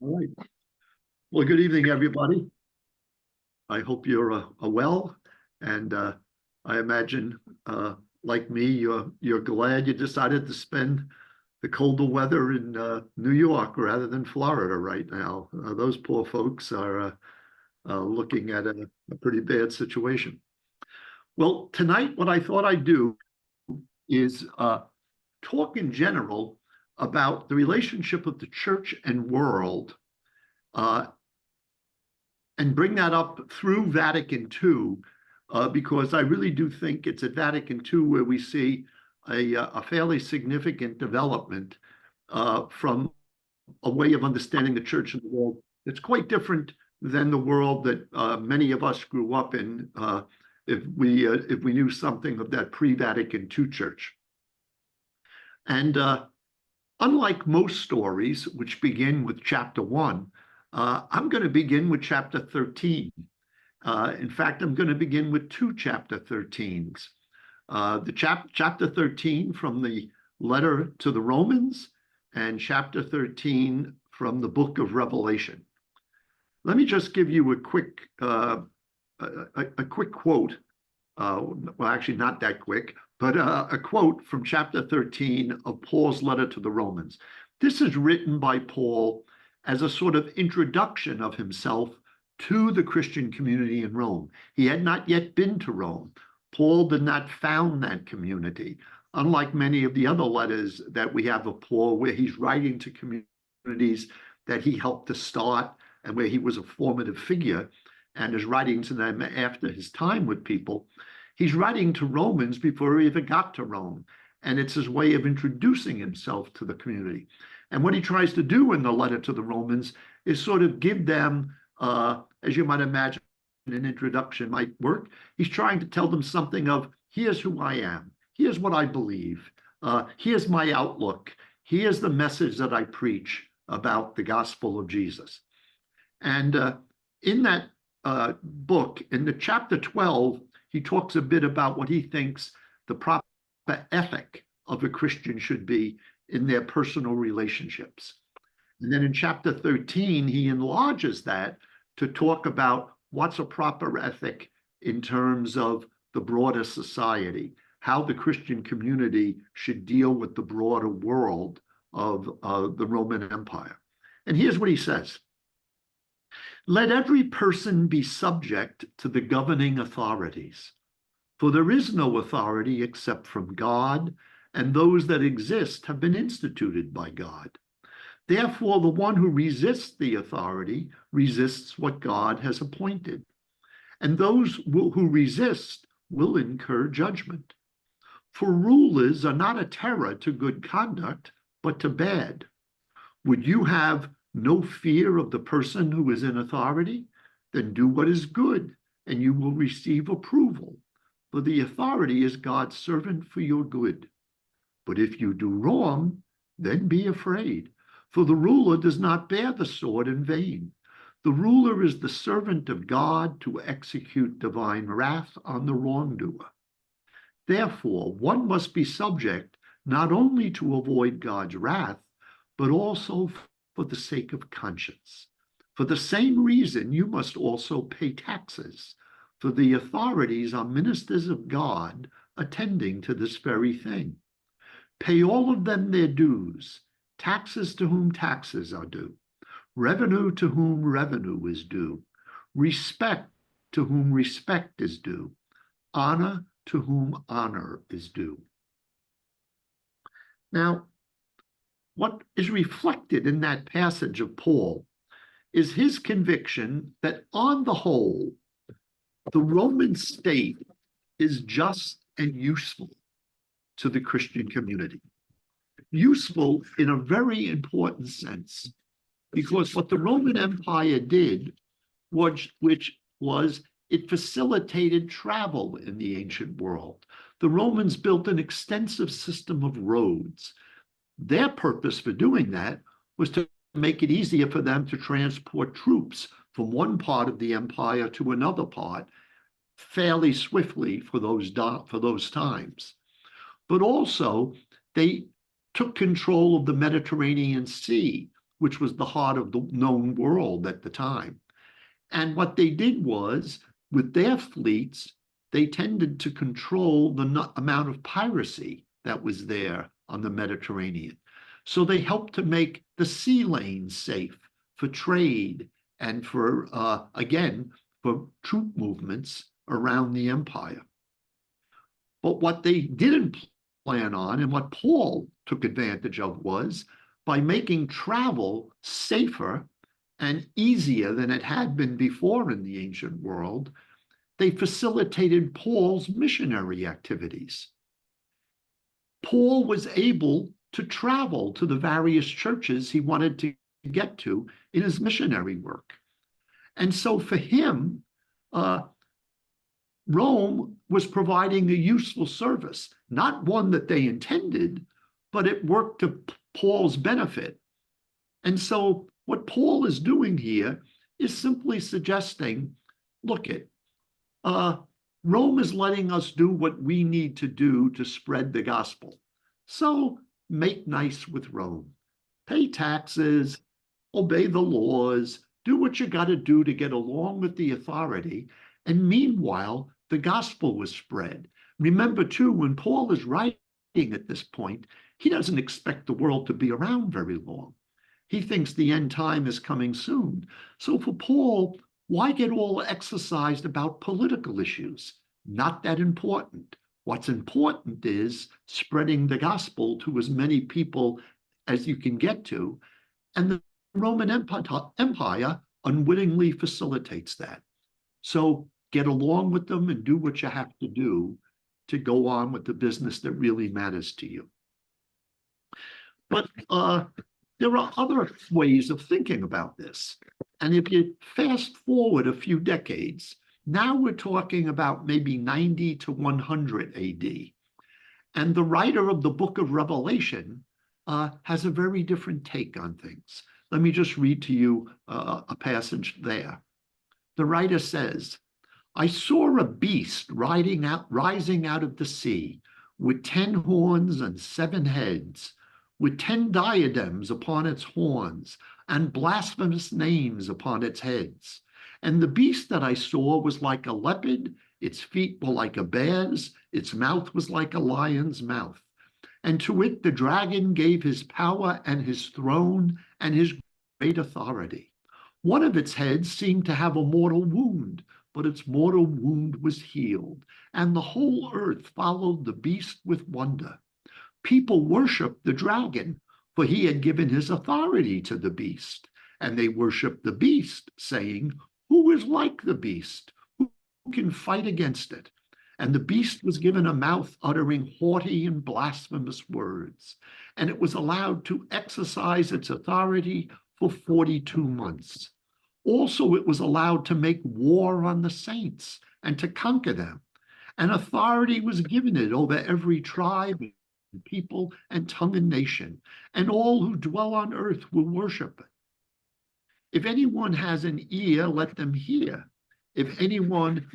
All right. Well, good evening, everybody. I hope you're well, and I imagine, like me, you're glad you decided to spend the colder weather in New York rather than Florida right now. Those poor folks are looking at a pretty bad situation. Well, tonight, what I thought I'd do is talk in general about the relationship of the church and world. And bring that up through Vatican II, because I really do think it's at Vatican II where we see a fairly significant development from a way of understanding the church and the world that's quite different than the world that many of us grew up in if we knew something of that pre-Vatican II church. And unlike most stories, which begin with chapter 1, I'm going to begin with chapter 13. In fact, I'm going to begin with two chapter 13s. Chapter 13 from the letter to the Romans and chapter 13 from the book of Revelation. Let me just give you a quick quote. Well, actually not that quick, but a quote from chapter 13 of Paul's letter to the Romans. This is written by Paul as a sort of introduction of himself to the Christian community in Rome. He had not yet been to Rome. Paul did not found that community, unlike many of the other letters that we have of Paul, where he's writing to communities that he helped to start and where he was a formative figure and is writing to them after his time with people. He's writing to Romans before he even got to Rome, and it's his way of introducing himself to the community. And what he tries to do in the letter to the Romans is sort of give them, as you might imagine an introduction might work, he's trying to tell them something of, here's who I am, here's what I believe, here's my outlook, here's the message that I preach about the gospel of Jesus. And in that book, in the chapter 12, he talks a bit about what he thinks the proper ethic of a Christian should be in their personal relationships. And then in chapter 13, he enlarges that to talk about what's a proper ethic in terms of the broader society, how the Christian community should deal with the broader world of the Roman Empire. And here's what he says. Let every person be subject to the governing authorities, for there is no authority except from God, and those that exist have been instituted by God. Therefore, the one who resists the authority resists what God has appointed, and those who resist will incur judgment. For rulers are not a terror to good conduct, but to bad. Would you have no fear of the person who is in authority? Then do what is good, and you will receive approval, for the authority is God's servant for your good. But if you do wrong, then be afraid, for the ruler does not bear the sword in vain. The ruler is the servant of God to execute divine wrath on the wrongdoer. Therefore, one must be subject not only to avoid God's wrath, but also for the sake of conscience. For the same reason, you must also pay taxes, for the authorities are ministers of God attending to this very thing. Pay all of them their dues, taxes to whom taxes are due, revenue to whom revenue is due, respect to whom respect is due, honor to whom honor is due. Now, what is reflected in that passage of Paul is his conviction that on the whole, the Roman state is just and useful to the Christian community. Useful in a very important sense, because what the Roman Empire did, which was it facilitated travel in the ancient world. The Romans built an extensive system of roads. Their purpose for doing that was to make it easier for them to transport troops from one part of the empire to another part fairly swiftly for those times. But also, they took control of the Mediterranean Sea, which was the heart of the known world at the time. And what they did was, with their fleets, they tended to control the amount of piracy that was there on the Mediterranean. So they helped to make the sea lanes safe for trade and for, again, for troop movements around the empire. But what they didn't plan on, and what Paul took advantage of, was by making travel safer and easier than it had been before in the ancient world, they facilitated Paul's missionary activities. Paul was able to travel to the various churches he wanted to get to in his missionary work. And so for him, Rome was providing a useful service, not one that they intended, but it worked to Paul's benefit. And so what Paul is doing here is simply suggesting, look it, Rome is letting us do what we need to do to spread the gospel. So make nice with Rome. Pay taxes, obey the laws, do what you got to do to get along with the authority. And meanwhile, the gospel was spread. Remember, too, when Paul is writing at this point, he doesn't expect the world to be around very long. He thinks the end time is coming soon. So for Paul, why get all exercised about political issues? Not that important. What's important is spreading the gospel to as many people as you can get to. And the Roman Empire unwittingly facilitates that. So get along with them and do what you have to do to go on with the business that really matters to you. But there are other ways of thinking about this. And if you fast forward a few decades, now we're talking about maybe 90 to 100 AD. And the writer of the book of Revelation has a very different take on things. Let me just read to you a passage there. The writer says, I saw a beast rising out of the sea with 10 horns and 7 heads, with 10 diadems upon its horns and blasphemous names upon its heads. And the beast that I saw was like a leopard, its feet were like a bear's, its mouth was like a lion's mouth. And to it the dragon gave his power and his throne and his great authority. One of its heads seemed to have a mortal wound, but its mortal wound was healed, and the whole earth followed the beast with wonder. People worshiped the dragon, for he had given his authority to the beast, and they worshiped the beast, saying, who is like the beast? Who can fight against it? And the beast was given a mouth uttering haughty and blasphemous words, and it was allowed to exercise its authority for 42 months. Also, it was allowed to make war on the saints and to conquer them. And authority was given it over every tribe, people, and tongue and nation, and all who dwell on earth will worship it. If anyone has an ear, let them hear. If anyone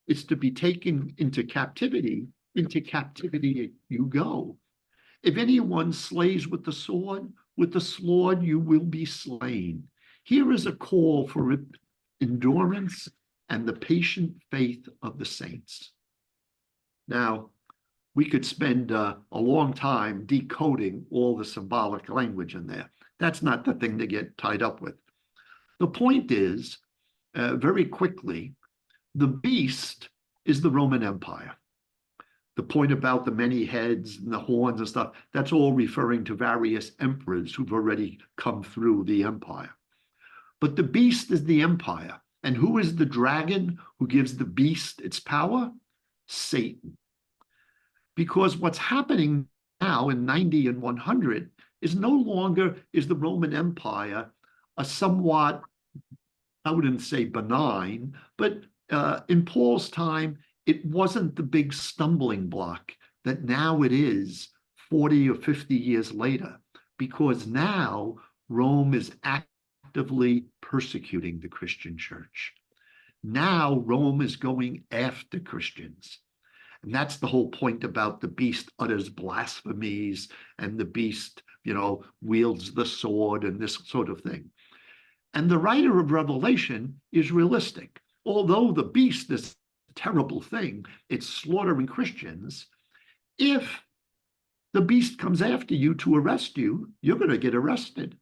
is to be taken into captivity you go. If anyone slays with the sword you will be slain. Here is a call for endurance and the patient faith of the saints. Now, we could spend a long time decoding all the symbolic language in there. That's not the thing to get tied up with. The point is, very quickly, the beast is the Roman Empire. The point about the many heads and the horns and stuff, that's all referring to various emperors who've already come through the empire. But the beast is the empire. And who is the dragon who gives the beast its power? Satan. Because what's happening now in 90 and 100 is no longer is the Roman Empire a somewhat, I wouldn't say benign, but in Paul's time, it wasn't the big stumbling block that now it is 40 or 50 years later, because now Rome is actively persecuting the Christian church. Now Rome is going after Christians. And that's the whole point about the beast utters blasphemies and the beast wields the sword and this sort of thing. And the writer of Revelation is realistic. Although the beast is a terrible thing, it's slaughtering Christians. If the beast comes after you to arrest you, you're going to get arrested.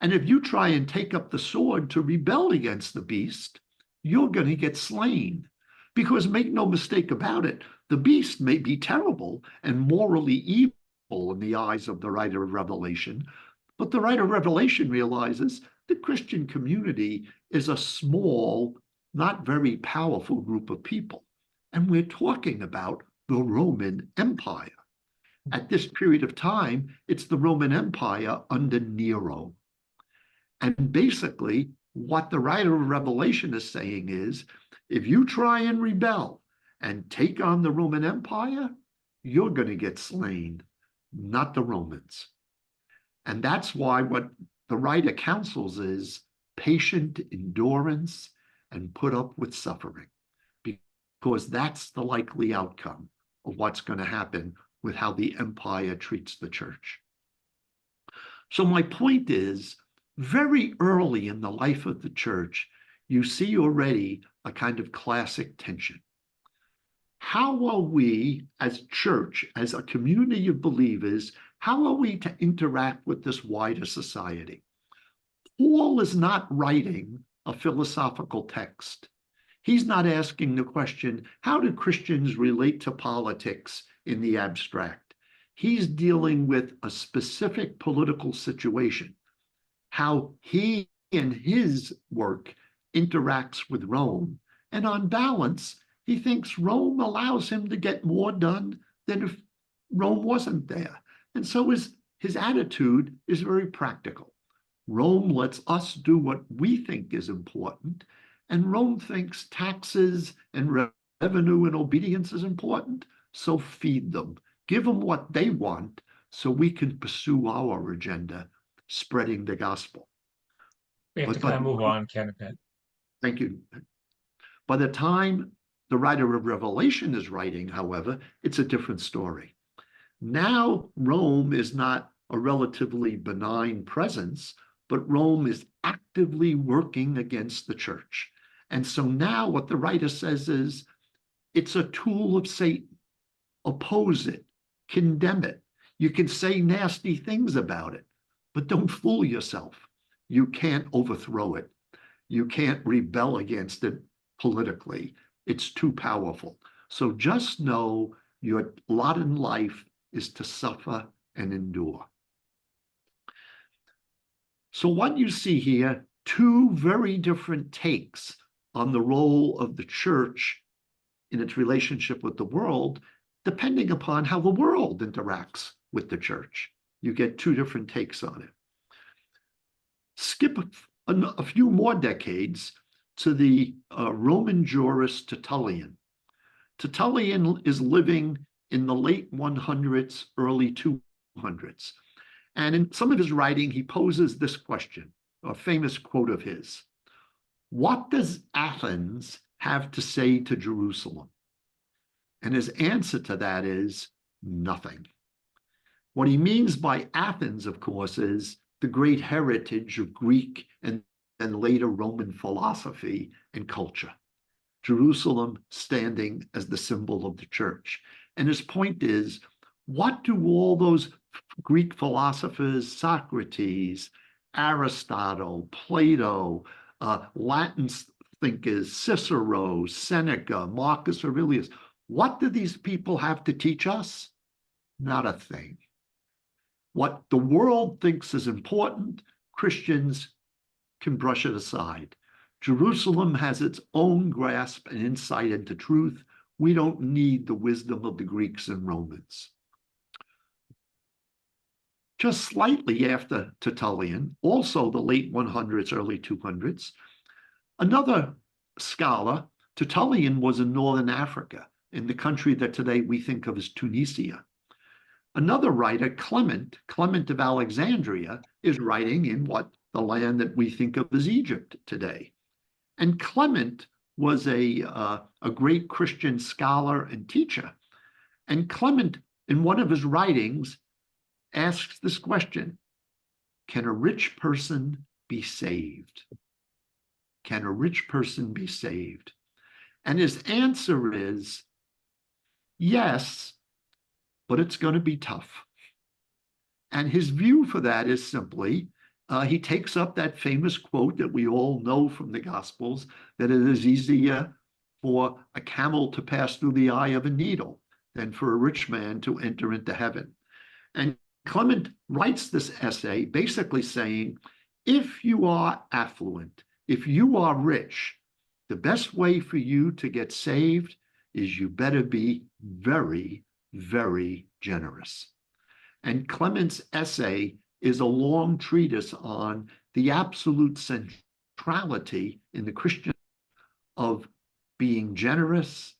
And if you try and take up the sword to rebel against the beast, you're going to get slain. Because make no mistake about it, the beast may be terrible and morally evil in the eyes of the writer of Revelation, but the writer of Revelation realizes the Christian community is a small, not very powerful group of people. And we're talking about the Roman Empire. At this period of time, it's the Roman Empire under Nero. And basically, what the writer of Revelation is saying is, if you try and rebel and take on the Roman Empire, you're going to get slain, not the Romans. And that's why what the writer counsels is patient endurance and put up with suffering, because that's the likely outcome of what's going to happen with how the empire treats the church. So my point is, very early in the life of the church, you see already a kind of classic tension. How are we as church, as a community of believers, how are we to interact with this wider society? Paul is not writing a philosophical text. He's not asking the question, how do Christians relate to politics in the abstract? He's dealing with a specific political situation, how he in his work interacts with Rome. And on balance, he thinks Rome allows him to get more done than if Rome wasn't there. And so his attitude is very practical. Rome lets us do what we think is important, and Rome thinks taxes and revenue and obedience is important, so feed them. Give them what they want so we can pursue our agenda, spreading the gospel. We have to kind of move on, Ken. Thank you. By the time the writer of Revelation is writing, however, it's a different story. Now, Rome is not a relatively benign presence, but Rome is actively working against the church. And so now what the writer says is, it's a tool of Satan. Oppose it, condemn it. You can say nasty things about it, but don't fool yourself. You can't overthrow it. You can't rebel against it politically. It's too powerful. So just know your lot in life is to suffer and endure. So what you see here, two very different takes on the role of the church in its relationship with the world, depending upon how the world interacts with the church. You get two different takes on it. Skip a few more decades to the Roman jurist Tertullian. Tertullian is living in the late 100s, early 200s. And in some of his writing, he poses this question, a famous quote of his. What does Athens have to say to Jerusalem? And his answer to that is nothing. What he means by Athens, of course, is the great heritage of Greek and later Roman philosophy and culture. Jerusalem standing as the symbol of the church. And his point is, what do all those Greek philosophers, Socrates, Aristotle, Plato, Latin thinkers, Cicero, Seneca, Marcus Aurelius, what do these people have to teach us? Not a thing. What the world thinks is important, Christians can brush it aside. Jerusalem has its own grasp and insight into truth. We don't need the wisdom of the Greeks and Romans. Just slightly after Tertullian, also the late 100s, early 200s, another scholar, Tertullian was in northern Africa, in the country that today we think of as Tunisia. Another writer, Clement of Alexandria, is writing in what the land that we think of as Egypt today. And Clement was a great Christian scholar and teacher. And Clement, in one of his writings, asks this question: can a rich person be saved? Can a rich person be saved? And his answer is yes, but it's going to be tough. And his view for that is simply, he takes up that famous quote that we all know from the Gospels, that it is easier for a camel to pass through the eye of a needle than for a rich man to enter into heaven. And Clement writes this essay basically saying, if you are affluent, if you are rich, the best way for you to get saved is you better be very, very generous. And Clement's essay is a long treatise on the absolute centrality in the Christian of being generous,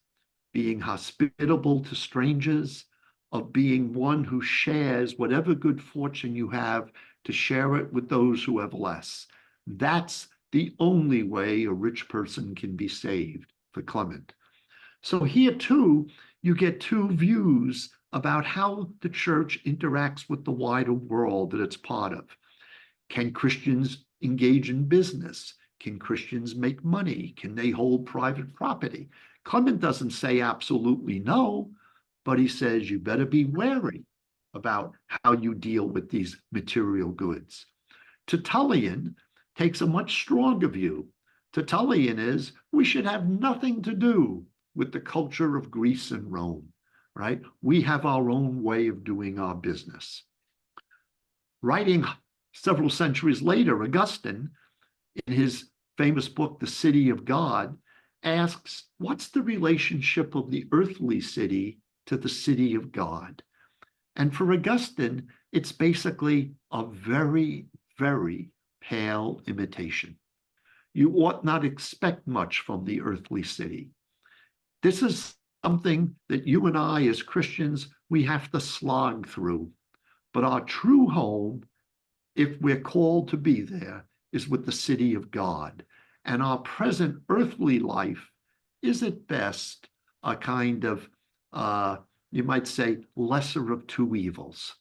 being hospitable to strangers, of being one who shares whatever good fortune you have to share it with those who have less. That's the only way a rich person can be saved for Clement. So here too, you get two views about how the church interacts with the wider world that it's part of. Can Christians engage in business? Can Christians make money? Can they hold private property? Clement doesn't say absolutely no, but he says you better be wary about how you deal with these material goods. Tertullian takes a much stronger view. Tertullian is, we should have nothing to do with the culture of Greece and Rome, right? We have our own way of doing our business. Writing several centuries later, Augustine, in his famous book, The City of God, asks, what's the relationship of the earthly city to the city of God? And for Augustine, it's basically a very, very pale imitation. You ought not expect much from the earthly city. This is something that you and I, as Christians, we have to slog through. But our true home, if we're called to be there, is with the city of God. And our present earthly life is at best a kind of, you might say, lesser of two evils.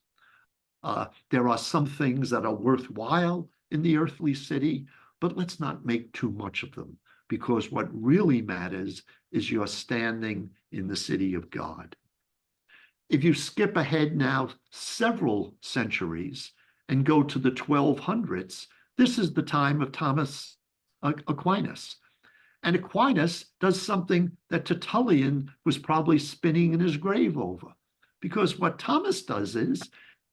There are some things that are worthwhile in the earthly city, but let's not make too much of them, because what really matters is your standing in the city of God. If you skip ahead now several centuries and go to the 1200s, this is the time of Thomas Aquinas. And Aquinas does something that Tertullian was probably spinning in his grave over. Because what Thomas does is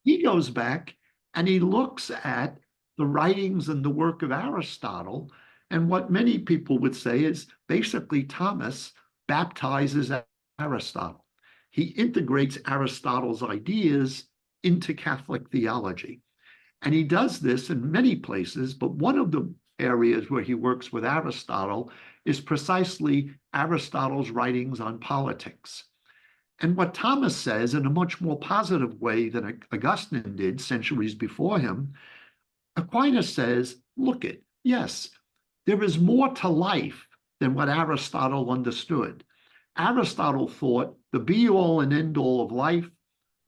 he goes back and he looks at the writings and the work of Aristotle. And what many people would say is basically Thomas baptizes Aristotle. He integrates Aristotle's ideas into Catholic theology. And he does this in many places, but one of the areas where he works with Aristotle is precisely Aristotle's writings on politics. And what Thomas says in a much more positive way than Augustine did centuries before him, Aquinas says, look it, yes, there is more to life than what Aristotle understood. Aristotle thought the be-all and end-all of life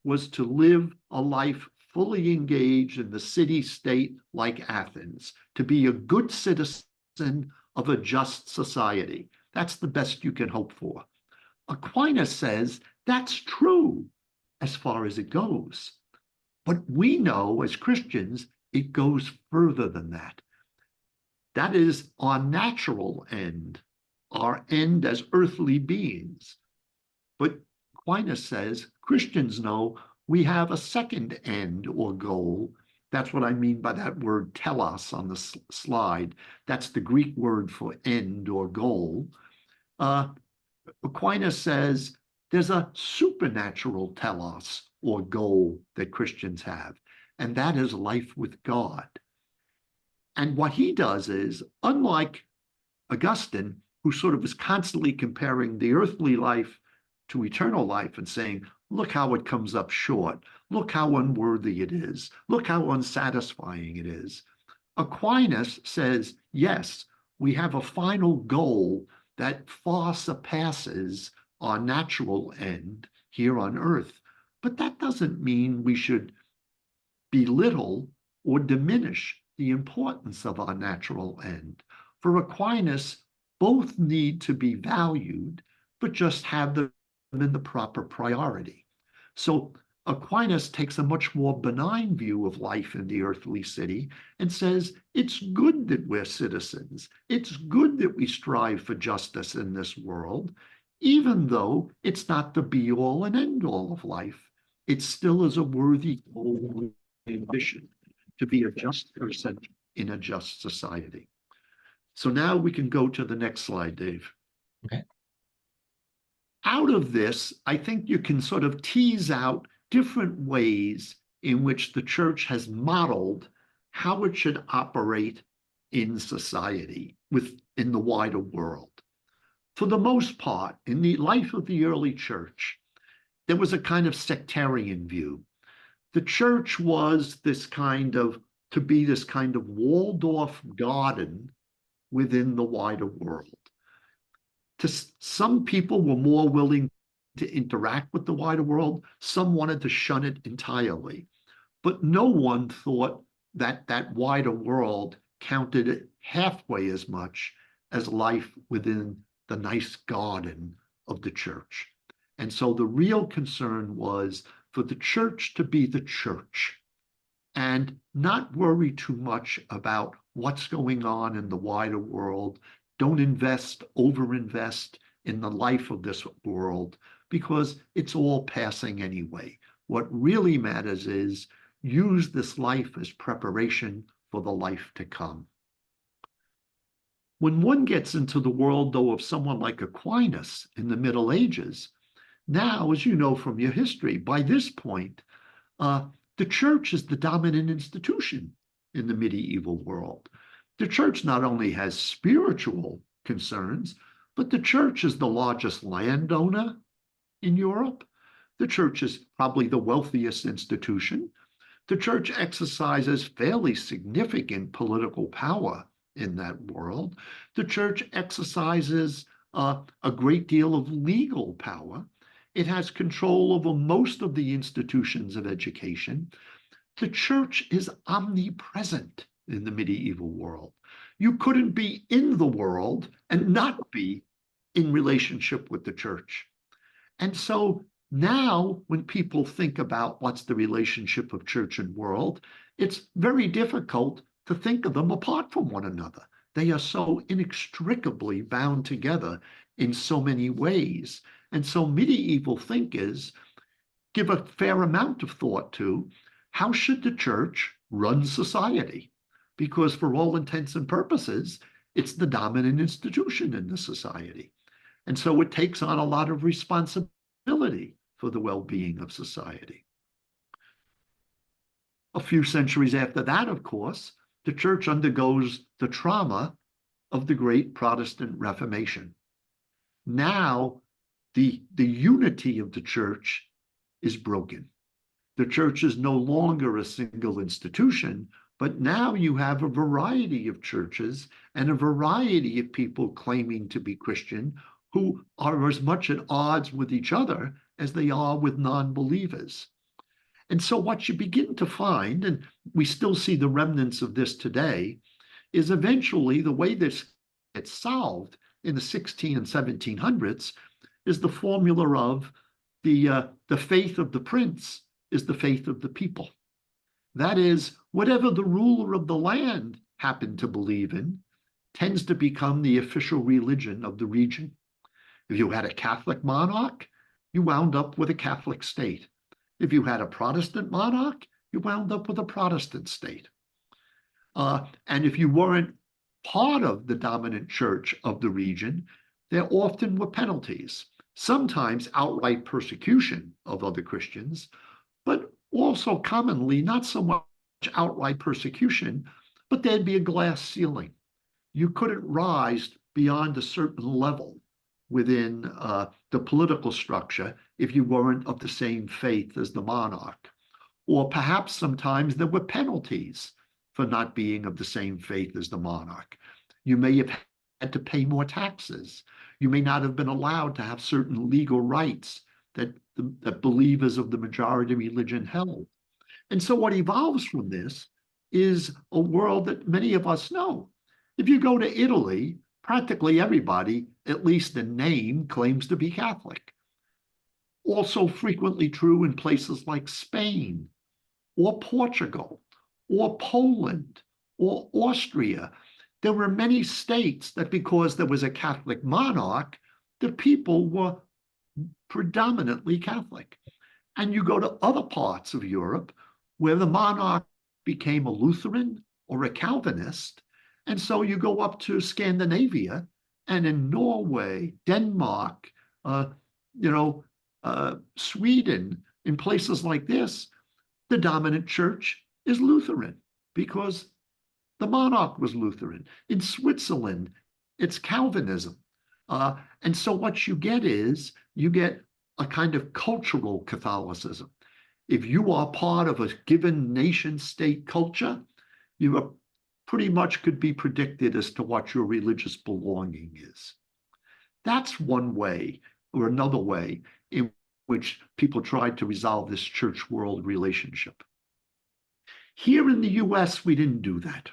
was to live a life fully engaged in the city-state like Athens, to be a good citizen of a just society. That's the best you can hope for. Aquinas says that's true as far as it goes. But we know as Christians, it goes further than that. That is our natural end, our end as earthly beings. But Aquinas says Christians know we have a second end or goal. That's what I mean by that word telos on the slide. That's the Greek word for end or goal. Aquinas says there's a supernatural telos or goal that Christians have, and that is life with God. And what he does is, unlike Augustine, who sort of is constantly comparing the earthly life to eternal life and saying, look how it comes up short, look how unworthy it is, look how unsatisfying it is. Aquinas says, yes, we have a final goal that far surpasses our natural end here on earth, but that doesn't mean we should belittle or diminish the importance of our natural end. For Aquinas, both need to be valued, but just have them in the proper priority. So Aquinas takes a much more benign view of life in the earthly city and says it's good that we're citizens. It's good that we strive for justice in this world, even though it's not the be all and end all of life. It still is a worthy goal and ambition to be a just person in a just society. So now we can go to the next slide, Dave. Okay. Out of this, I think you can sort of tease out different ways in which the church has modeled how it should operate in society within the wider world. For the most part, in the life of the early church, there was a kind of sectarian view. The church was to be this kind of walled-off garden within the wider world. Some people were more willing to interact with the wider world. Some wanted to shun it entirely. But no one thought that that wider world counted halfway as much as life within the nice garden of the church. And so the real concern was for the church to be the church and not worry too much about what's going on in the wider world. Don't overinvest in the life of this world, because it's all passing anyway. What really matters is use this life as preparation for the life to come. When one gets into the world, though, of someone like Aquinas in the Middle Ages, now, as you know from your history, by this point, the church is the dominant institution in the medieval world. The church not only has spiritual concerns, but the church is the largest landowner in Europe. The church is probably the wealthiest institution. The church exercises fairly significant political power in that world. The church exercises a great deal of legal power. It has control over most of the institutions of education. The church is omnipresent in the medieval world. You couldn't be in the world and not be in relationship with the church. And so now when people think about what's the relationship of church and world, it's very difficult to think of them apart from one another. They are so inextricably bound together in so many ways. And so medieval thinkers give a fair amount of thought to how should the church run society? Because for all intents and purposes, it's the dominant institution in the society. And so it takes on a lot of responsibility for the well-being of society. A few centuries after that, of course, the church undergoes the trauma of the great Protestant Reformation. Now, the unity of the church is broken. The church is no longer a single institution, but now you have a variety of churches and a variety of people claiming to be Christian who are as much at odds with each other as they are with non-believers. And so what you begin to find, and we still see the remnants of this today, is eventually the way this gets solved in the 16 and 1700s is the formula of the faith of the prince is the faith of the people. That is, whatever the ruler of the land happened to believe in tends to become the official religion of the region. If you had a Catholic monarch, you wound up with a Catholic state. If you had a Protestant monarch, you wound up with a Protestant state. And if you weren't part of the dominant church of the region, there often were penalties, sometimes outright persecution of other Christians, but also commonly not so much outright persecution, but there'd be a glass ceiling. You couldn't rise beyond a certain level within the political structure if you weren't of the same faith as the monarch. Or perhaps sometimes there were penalties for not being of the same faith as the monarch. You may have had to pay more taxes. You may not have been allowed to have certain legal rights that believers of the majority religion held. And so what evolves from this is a world that many of us know. If you go to Italy, practically everybody, at least in name, claims to be Catholic. Also frequently true in places like Spain or Portugal or Poland or Austria. There were many states that, because there was a Catholic monarch, the people were predominantly Catholic. And you go to other parts of Europe where the monarch became a Lutheran or a Calvinist. And so you go up to Scandinavia, and in Norway, Denmark, uh, Sweden, in places like this, the dominant church is Lutheran because the monarch was Lutheran. In Switzerland, it's Calvinism. And so what you get is you get a kind of cultural Catholicism. If you are part of a given nation state culture, you are pretty much could be predicted as to what your religious belonging is. That's one way, or another way in which people tried to resolve this church world relationship. Here in the US, we didn't do that,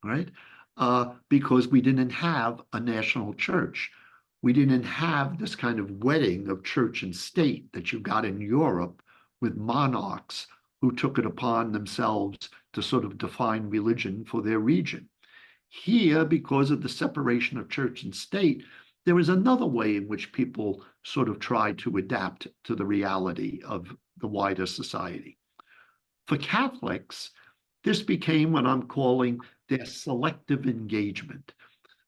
right? Because we didn't have a national church. We didn't have this kind of wedding of church and state that you got in Europe with monarchs who took it upon themselves to sort of define religion for their region. Here, because of the separation of church and state, there is another way in which people sort of try to adapt to the reality of the wider society. For Catholics, this became what I'm calling their selective engagement.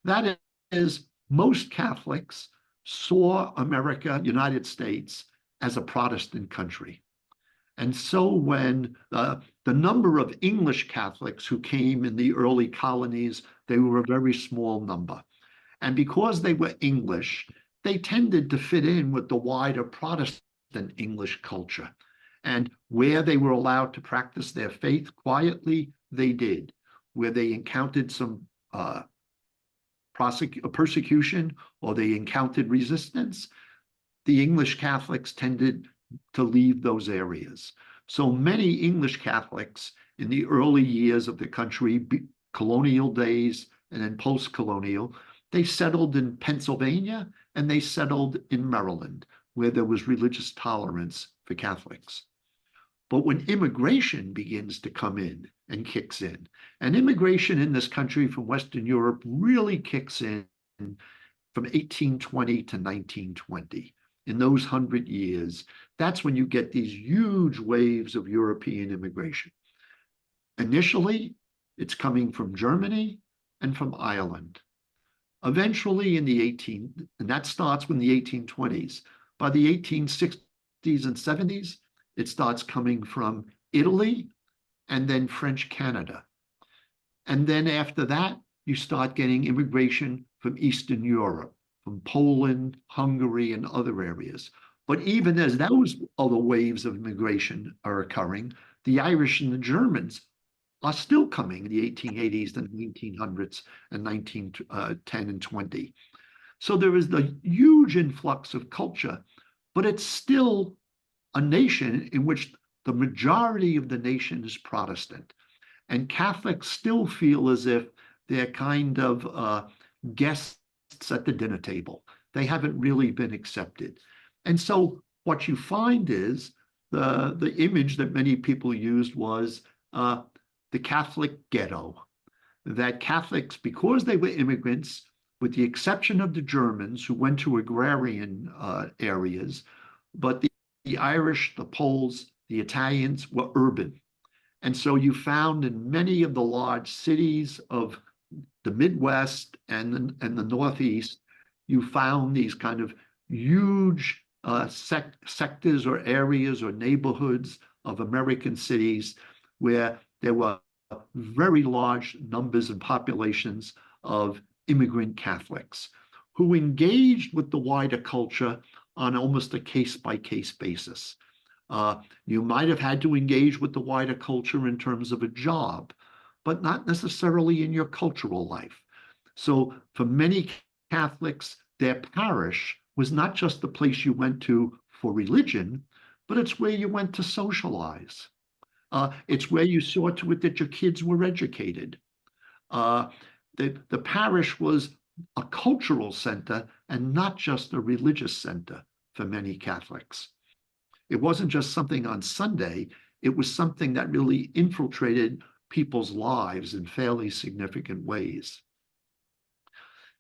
That is, most Catholics saw America, United States, as a Protestant country. And so when the number of English Catholics who came in the early colonies, they were a very small number. And because they were English, they tended to fit in with the wider Protestant English culture. And where they were allowed to practice their faith quietly, they did. Where they encountered some persecution or they encountered resistance, the English Catholics tended to leave those areas. So many English Catholics in the early years of the country, colonial days and then post-colonial, they settled in Pennsylvania and they settled in Maryland, where there was religious tolerance for Catholics. But when immigration begins to come in and kicks in, and immigration in this country from Western Europe really kicks in from 1820 to 1920, in those 100 years, that's when you get these huge waves of European immigration. Initially, it's coming from Germany and from Ireland. Eventually and that starts in the 1820s. By the 1860s and 70s, it starts coming from Italy and then French Canada. And then after that, you start getting immigration from Eastern Europe, from Poland, Hungary, and other areas. But even as those other waves of immigration are occurring, the Irish and the Germans are still coming in the 1880s and 1900s and 1910 and 20. So there is the huge influx of culture, but it's still a nation in which the majority of the nation is Protestant. And Catholics still feel as if they're kind of guests at the dinner table. They haven't really been accepted. And so what you find is the image that many people used was the Catholic ghetto, that Catholics, because they were immigrants, with the exception of the Germans who went to agrarian areas, but the Irish, the Poles, the Italians were urban. And so you found in many of the large cities of the Midwest and the Northeast, you found these kind of huge sectors or areas or neighborhoods of American cities where there were very large numbers and populations of immigrant Catholics who engaged with the wider culture on almost a case-by-case basis. You might have had to engage with the wider culture in terms of a job, but not necessarily in your cultural life. So for many Catholics, their parish was not just the place you went to for religion, but it's where you went to socialize. It's where you saw to it that your kids were educated. Uh, the parish was a cultural center and not just a religious center for many Catholics. It wasn't just something on Sunday, it was something that really infiltrated people's lives in fairly significant ways.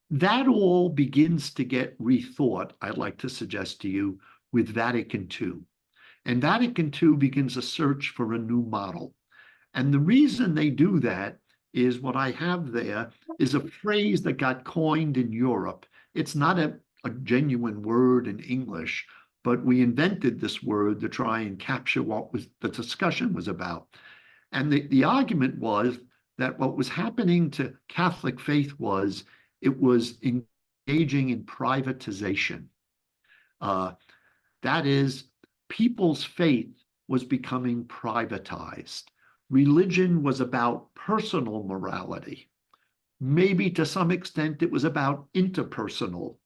That all begins to get rethought, I'd like to suggest to you, with Vatican II. And Vatican II begins a search for a new model. And the reason they do that is what I have there is a phrase that got coined in Europe. It's not a genuine word in English, but we invented this word to try and capture what was the discussion was about. And the argument was that what was happening to Catholic faith was it was engaging in privatization. That is, people's faith was becoming privatized. Religion was about personal morality. Maybe to some extent it was about interpersonal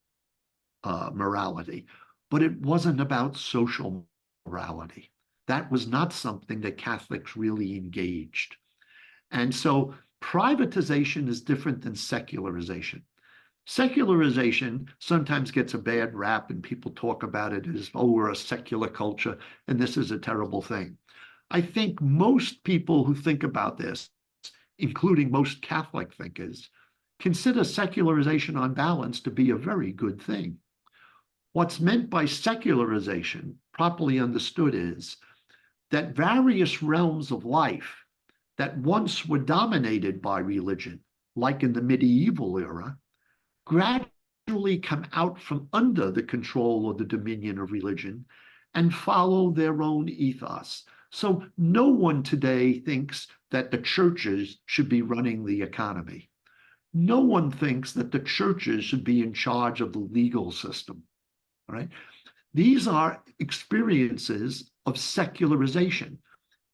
morality, but it wasn't about social morality. That was not something that Catholics really engaged. And so privatization is different than secularization. Secularization sometimes gets a bad rap, and people talk about it as, oh, we're a secular culture, and this is a terrible thing. I think most people who think about this, including most Catholic thinkers, consider secularization on balance to be a very good thing. What's meant by secularization, properly understood, is that various realms of life that once were dominated by religion, like in the medieval era, gradually come out from under the control or the dominion of religion and follow their own ethos. So no one today thinks that the churches should be running the economy. No one thinks that the churches should be in charge of the legal system. All right? These are experiences of secularization,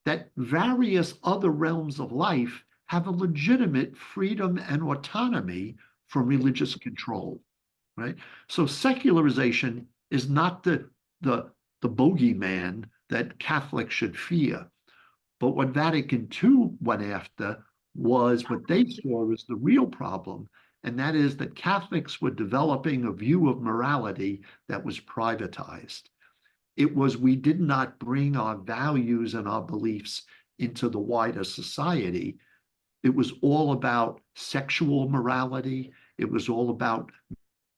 that various other realms of life have a legitimate freedom and autonomy from religious control, right? So secularization is not the bogeyman that Catholics should fear. But what Vatican II went after was what they saw as the real problem, and that is that Catholics were developing a view of morality that was privatized. It was we did not bring our values and our beliefs into the wider society. It was all about sexual morality. It was all about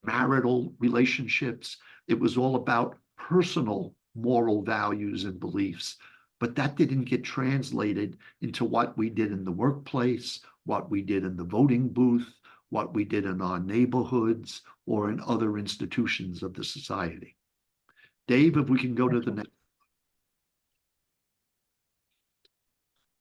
marital relationships. It was all about personal moral values and beliefs. But that didn't get translated into what we did in the workplace, what we did in the voting booth, what we did in our neighborhoods, or in other institutions of the society. Dave, if we can go to the next.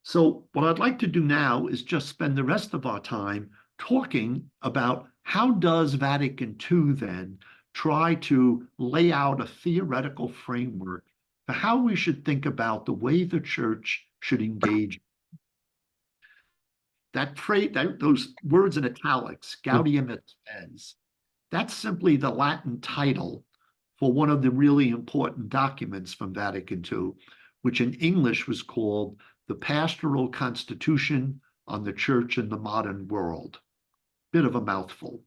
So what I'd like to do now is just spend the rest of our time talking about how does Vatican II then try to lay out a theoretical framework for how we should think about the way the church should engage. That phrase, those words in italics, Gaudium et Spes, that's simply the Latin title for one of the really important documents from Vatican II, which in English was called the Pastoral Constitution on the Church in the Modern World. Bit of a mouthful.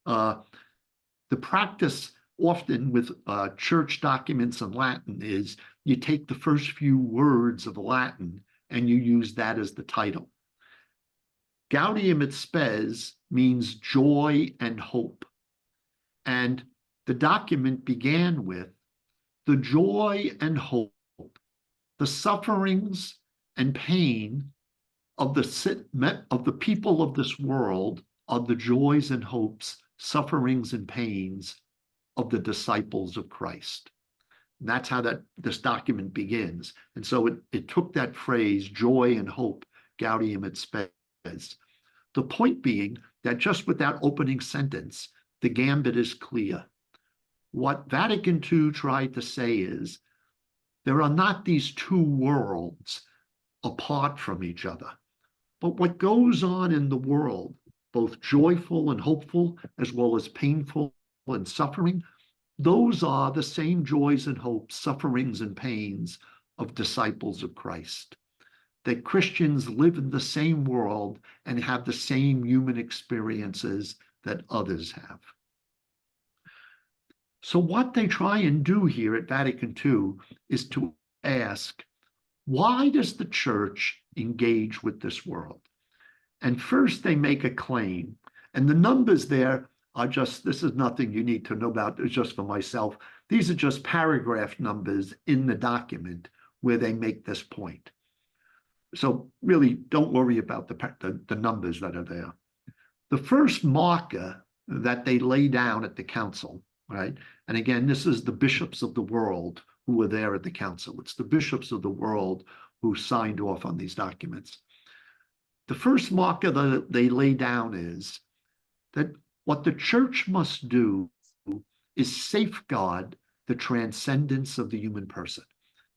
The practice often with church documents in Latin is you take the first few words of Latin and you use that as the title. Gaudium et Spes means joy and hope. And the document began with the joy and hope, the sufferings and pain of the people of this world are the joys and hopes, sufferings and pains of the disciples of Christ. And that's how this document begins. And so it took that phrase, joy and hope, Gaudium et Spes. The point being that just with that opening sentence, the gambit is clear. What Vatican II tried to say is there are not these two worlds apart from each other. But what goes on in the world, both joyful and hopeful, as well as painful and suffering, those are the same joys and hopes, sufferings and pains of disciples of Christ. that Christians live in the same world and have the same human experiences that others have. So what they try and do here at Vatican II is to ask, why does the church engage with this world? And first they make a claim, and the numbers there are just, this is nothing you need to know about, it's just for myself. These are just paragraph numbers in the document where they make this point. So really don't worry about the numbers that are there. The first marker that they lay down at the council, right? And again, this is the bishops of the world who were there at the council. It's the bishops of the world who signed off on these documents. The first marker that they lay down is that what the church must do is safeguard the transcendence of the human person.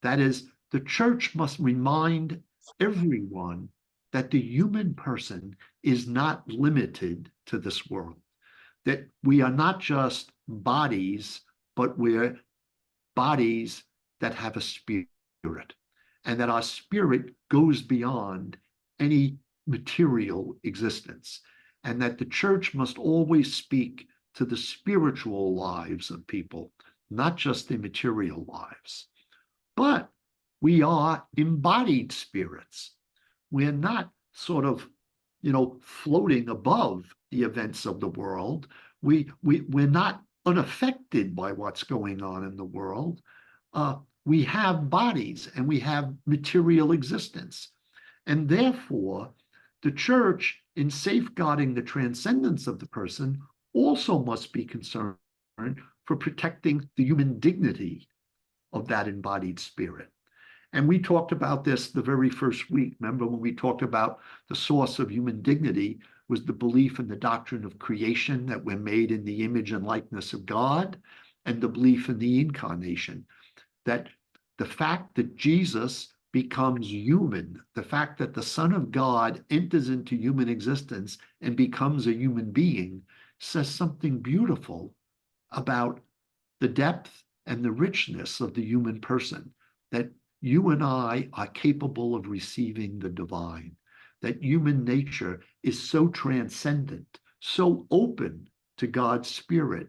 That is, the church must remind everyone that the human person is not limited to this world, that we are not just bodies, but we're bodies that have a spirit, and that our spirit goes beyond any material existence, and that the church must always speak to the spiritual lives of people, not just the material lives. But we are embodied spirits. We're not sort of, floating above the events of the world. We're not unaffected by what's going on in the world. We have bodies and we have material existence. And therefore, the church, in safeguarding the transcendence of the person, also must be concerned for protecting the human dignity of that embodied spirit. And we talked about this the very first week. Remember when we talked about the source of human dignity was the belief in the doctrine of creation, that we're made in the image and likeness of God, and the belief in the incarnation, that the fact that Jesus becomes human, the fact that the Son of God enters into human existence and becomes a human being, says something beautiful about the depth and the richness of the human person, that you and I are capable of receiving the divine, that human nature is so transcendent, so open to God's spirit,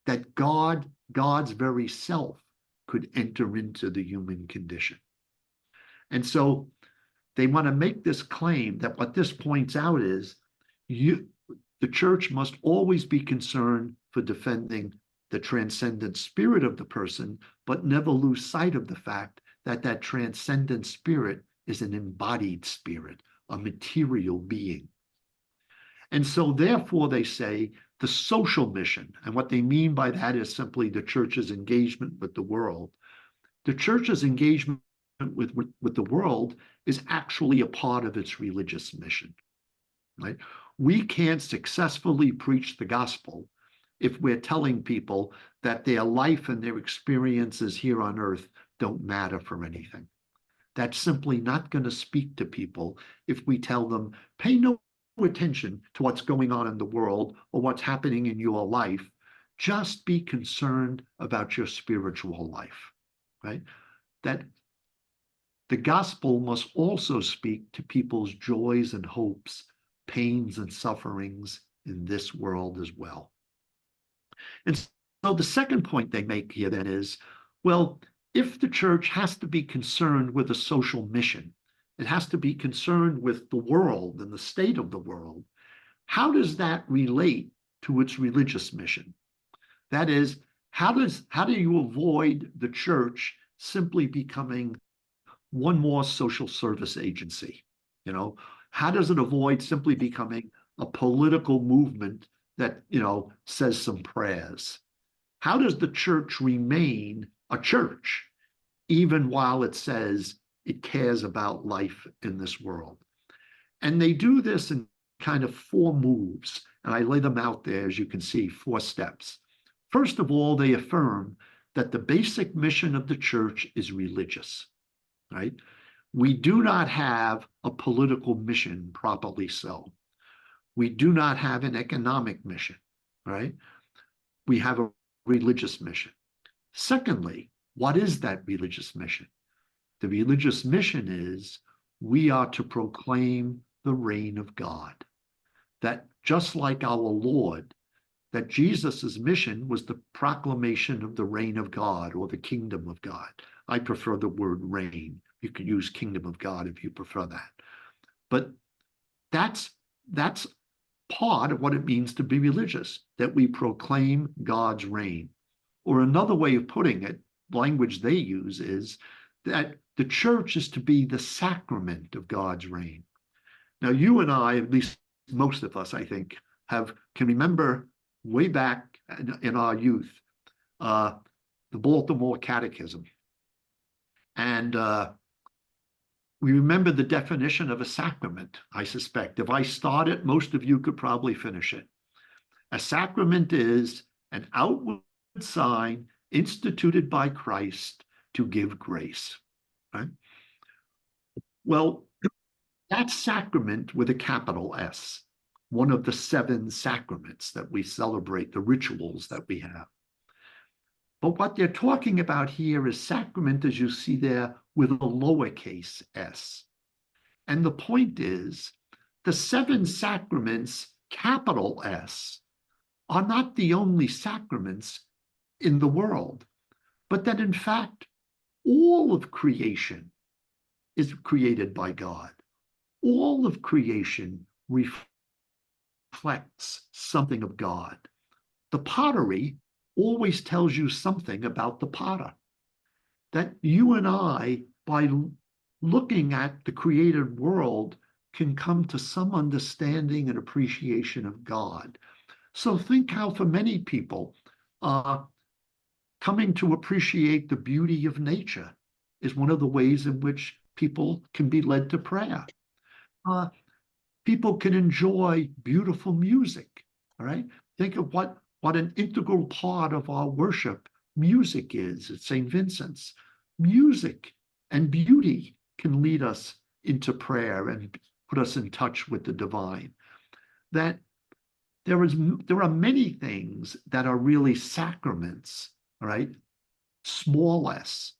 that God's very self could enter into the human condition. And so they want to make this claim that what this points out is the church must always be concerned for defending the transcendent spirit of the person, but never lose sight of the fact that that transcendent spirit is an embodied spirit, a material being. And so therefore they say the social mission, and what they mean by that is simply the church's engagement with the world. The church's engagement with the world is actually a part of its religious mission, right? We can't successfully preach the gospel if we're telling people that their life and their experiences here on earth don't matter for anything. That's simply not going to speak to people if we tell them, pay no attention to what's going on in the world or what's happening in your life. Just be concerned about your spiritual life, right? That the gospel must also speak to people's joys and hopes, pains and sufferings in this world as well. And so the second point they make here then is, well, if the church has to be concerned with a social mission, it has to be concerned with the world and the state of the world, how does that relate to its religious mission? That is, how do you avoid the church simply becoming one more social service agency? How does it avoid simply becoming a political movement that, says some prayers? How does the church remain a church, even while it says it cares about life in this world? And they do this in kind of four moves, and I lay them out there, as you can see, 4 steps. First of all, they affirm that the basic mission of the church is religious, right? We do not have a political mission, properly so. We do not have an economic mission, right? We have a religious mission. Secondly, what is that religious mission? The religious mission is we are to proclaim the reign of God. That just like our Lord, that Jesus's mission was the proclamation of the reign of God or the kingdom of God. I prefer the word reign. You could use kingdom of God if you prefer that. But that's part of what it means to be religious, that we proclaim God's reign. Or another way of putting it, language they use, is that the church is to be the sacrament of God's reign. Now, you and I, at least most of us, I think, can remember way back in our youth, the Baltimore Catechism. And we remember the definition of a sacrament, I suspect. If I start it, most of you could probably finish it. A sacrament is an outward sign instituted by Christ to give grace. Right? Well, that sacrament with a capital S, one of the 7 sacraments that we celebrate, the rituals that we have. But what they're talking about here is sacrament, as you see there, with a lowercase s. And the point is, the 7 sacraments, capital S, are not the only sacraments in the world, but that in fact, all of creation is created by God. All of creation reflects something of God. The pottery always tells you something about the potter. That you and I, by looking at the created world, can come to some understanding and appreciation of God. So think how for many people, coming to appreciate the beauty of nature is one of the ways in which people can be led to prayer. People can enjoy beautiful music, all right? Think of what an integral part of our worship music is at St. Vincent's. Music and beauty can lead us into prayer and put us in touch with the divine. That there are many things that are really sacraments, all right? Small s.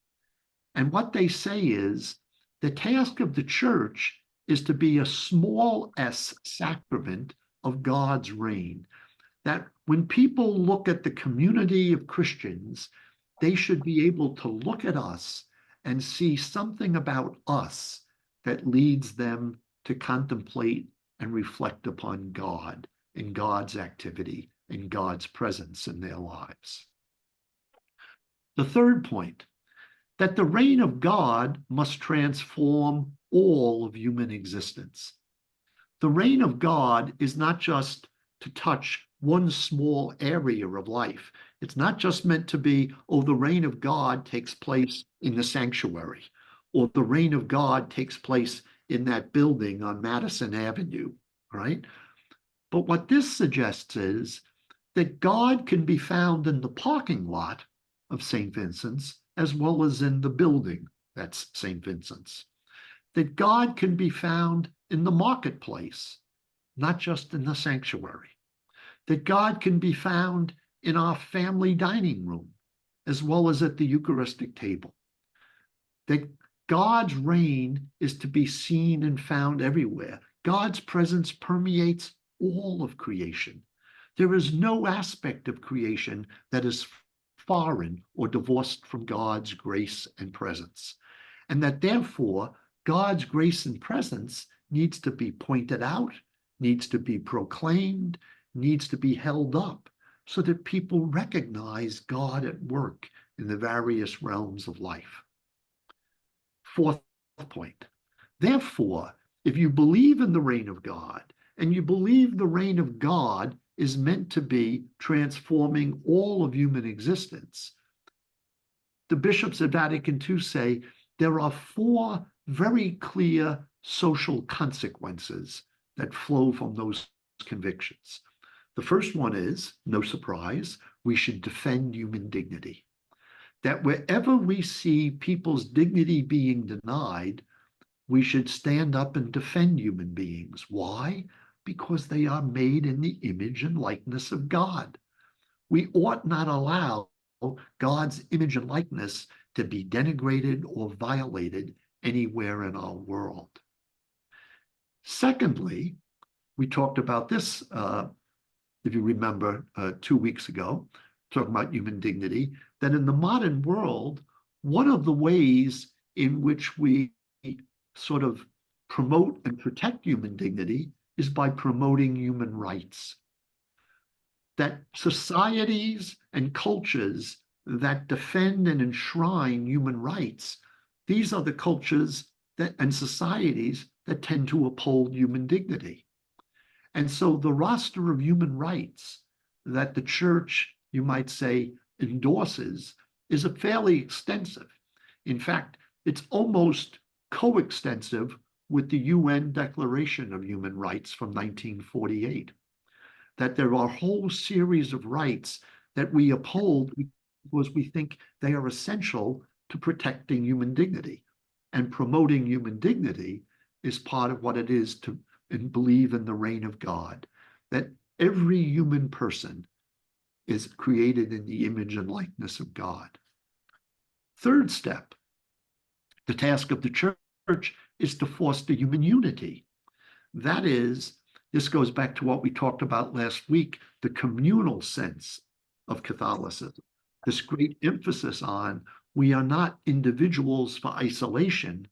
And what they say is the task of the church is to be a small s sacrament of God's reign. That when people look at the community of Christians, they should be able to look at us and see something about us that leads them to contemplate and reflect upon God and God's activity and God's presence in their lives. The third point, that the reign of God must transform all of human existence. The reign of God is not just to touch one small area of life. It's not just meant to be, oh, the reign of God takes place in the sanctuary, or the reign of God takes place in that building on Madison Avenue, right? But what this suggests is that God can be found in the parking lot of St. Vincent's as well as in the building that's St. Vincent's. That God can be found in the marketplace, not just in the sanctuary. That God can be found in our family dining room, as well as at the Eucharistic table. That God's reign is to be seen and found everywhere. God's presence permeates all of creation. There is no aspect of creation that is foreign or divorced from God's grace and presence. And that therefore, God's grace and presence needs to be pointed out, needs to be proclaimed, needs to be held up so that people recognize God at work in the various realms of life. Fourth point, therefore, if you believe in the reign of God and you believe the reign of God is meant to be transforming all of human existence, the bishops of Vatican II say there are 4 very clear social consequences that flow from those convictions. The first one is, no surprise, we should defend human dignity. That wherever we see people's dignity being denied, we should stand up and defend human beings. Why? Because they are made in the image and likeness of God. We ought not allow God's image and likeness to be denigrated or violated anywhere in our world. Secondly, we talked about this, if you remember, 2 weeks ago, talking about human dignity, that in the modern world, one of the ways in which we sort of promote and protect human dignity is by promoting human rights. That societies and cultures that defend and enshrine human rights, these are the cultures that and societies that tend to uphold human dignity. And so the roster of human rights that the church, you might say, endorses is a fairly extensive. In fact, it's almost coextensive with the UN Declaration of Human Rights from 1948, that there are a whole series of rights that we uphold because we think they are essential to protecting human dignity. And promoting human dignity is part of what it is to believe in the reign of God, that every human person is created in the image and likeness of God. Third step, the task of the church is to foster human unity. That is, this goes back to what we talked about last week, the communal sense of Catholicism. This great emphasis on we are not individuals for isolation,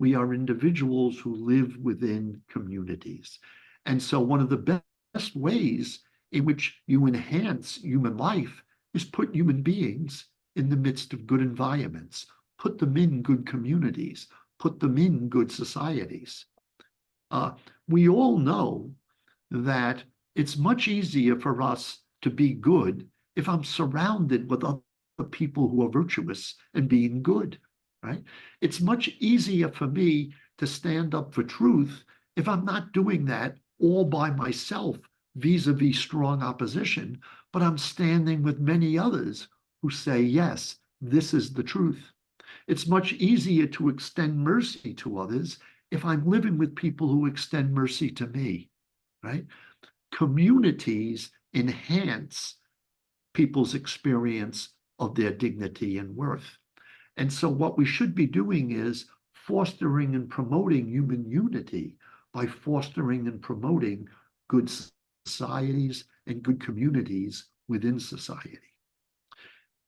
we are individuals who live within communities. And so one of the best ways in which you enhance human life is put human beings in the midst of good environments, put them in good communities, put them in good societies. We all know that it's much easier for us to be good if I'm surrounded with other people who are virtuous and being good, right? It's much easier for me to stand up for truth if I'm not doing that all by myself vis-a-vis strong opposition, but I'm standing with many others who say, yes, this is the truth. It's much easier to extend mercy to others if I'm living with people who extend mercy to me, right? Communities enhance people's experience of their dignity and worth. And so what we should be doing is fostering and promoting human unity by fostering and promoting good societies and good communities within society.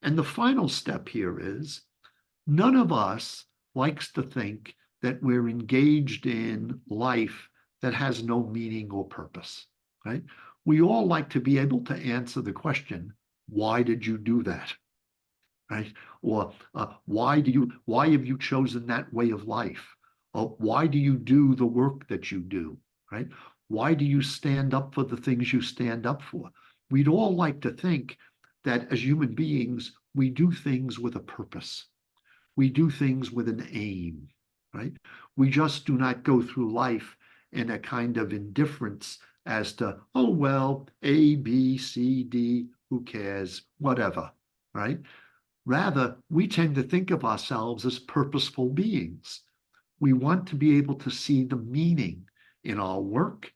And the final step here is none of us likes to think that we're engaged in life that has no meaning or purpose, right? We all like to be able to answer the question, why did you do that? Right? Or why have you chosen that way of life? Or why do you do the work that you do? Right? Why do you stand up for the things you stand up for? We'd all like to think that as human beings, we do things with a purpose. We do things with an aim, right? We just do not go through life in a kind of indifference as to, oh, well, A, B, C, D, who cares, whatever, right? Rather, we tend to think of ourselves as purposeful beings. We want to be able to see the meaning in our work,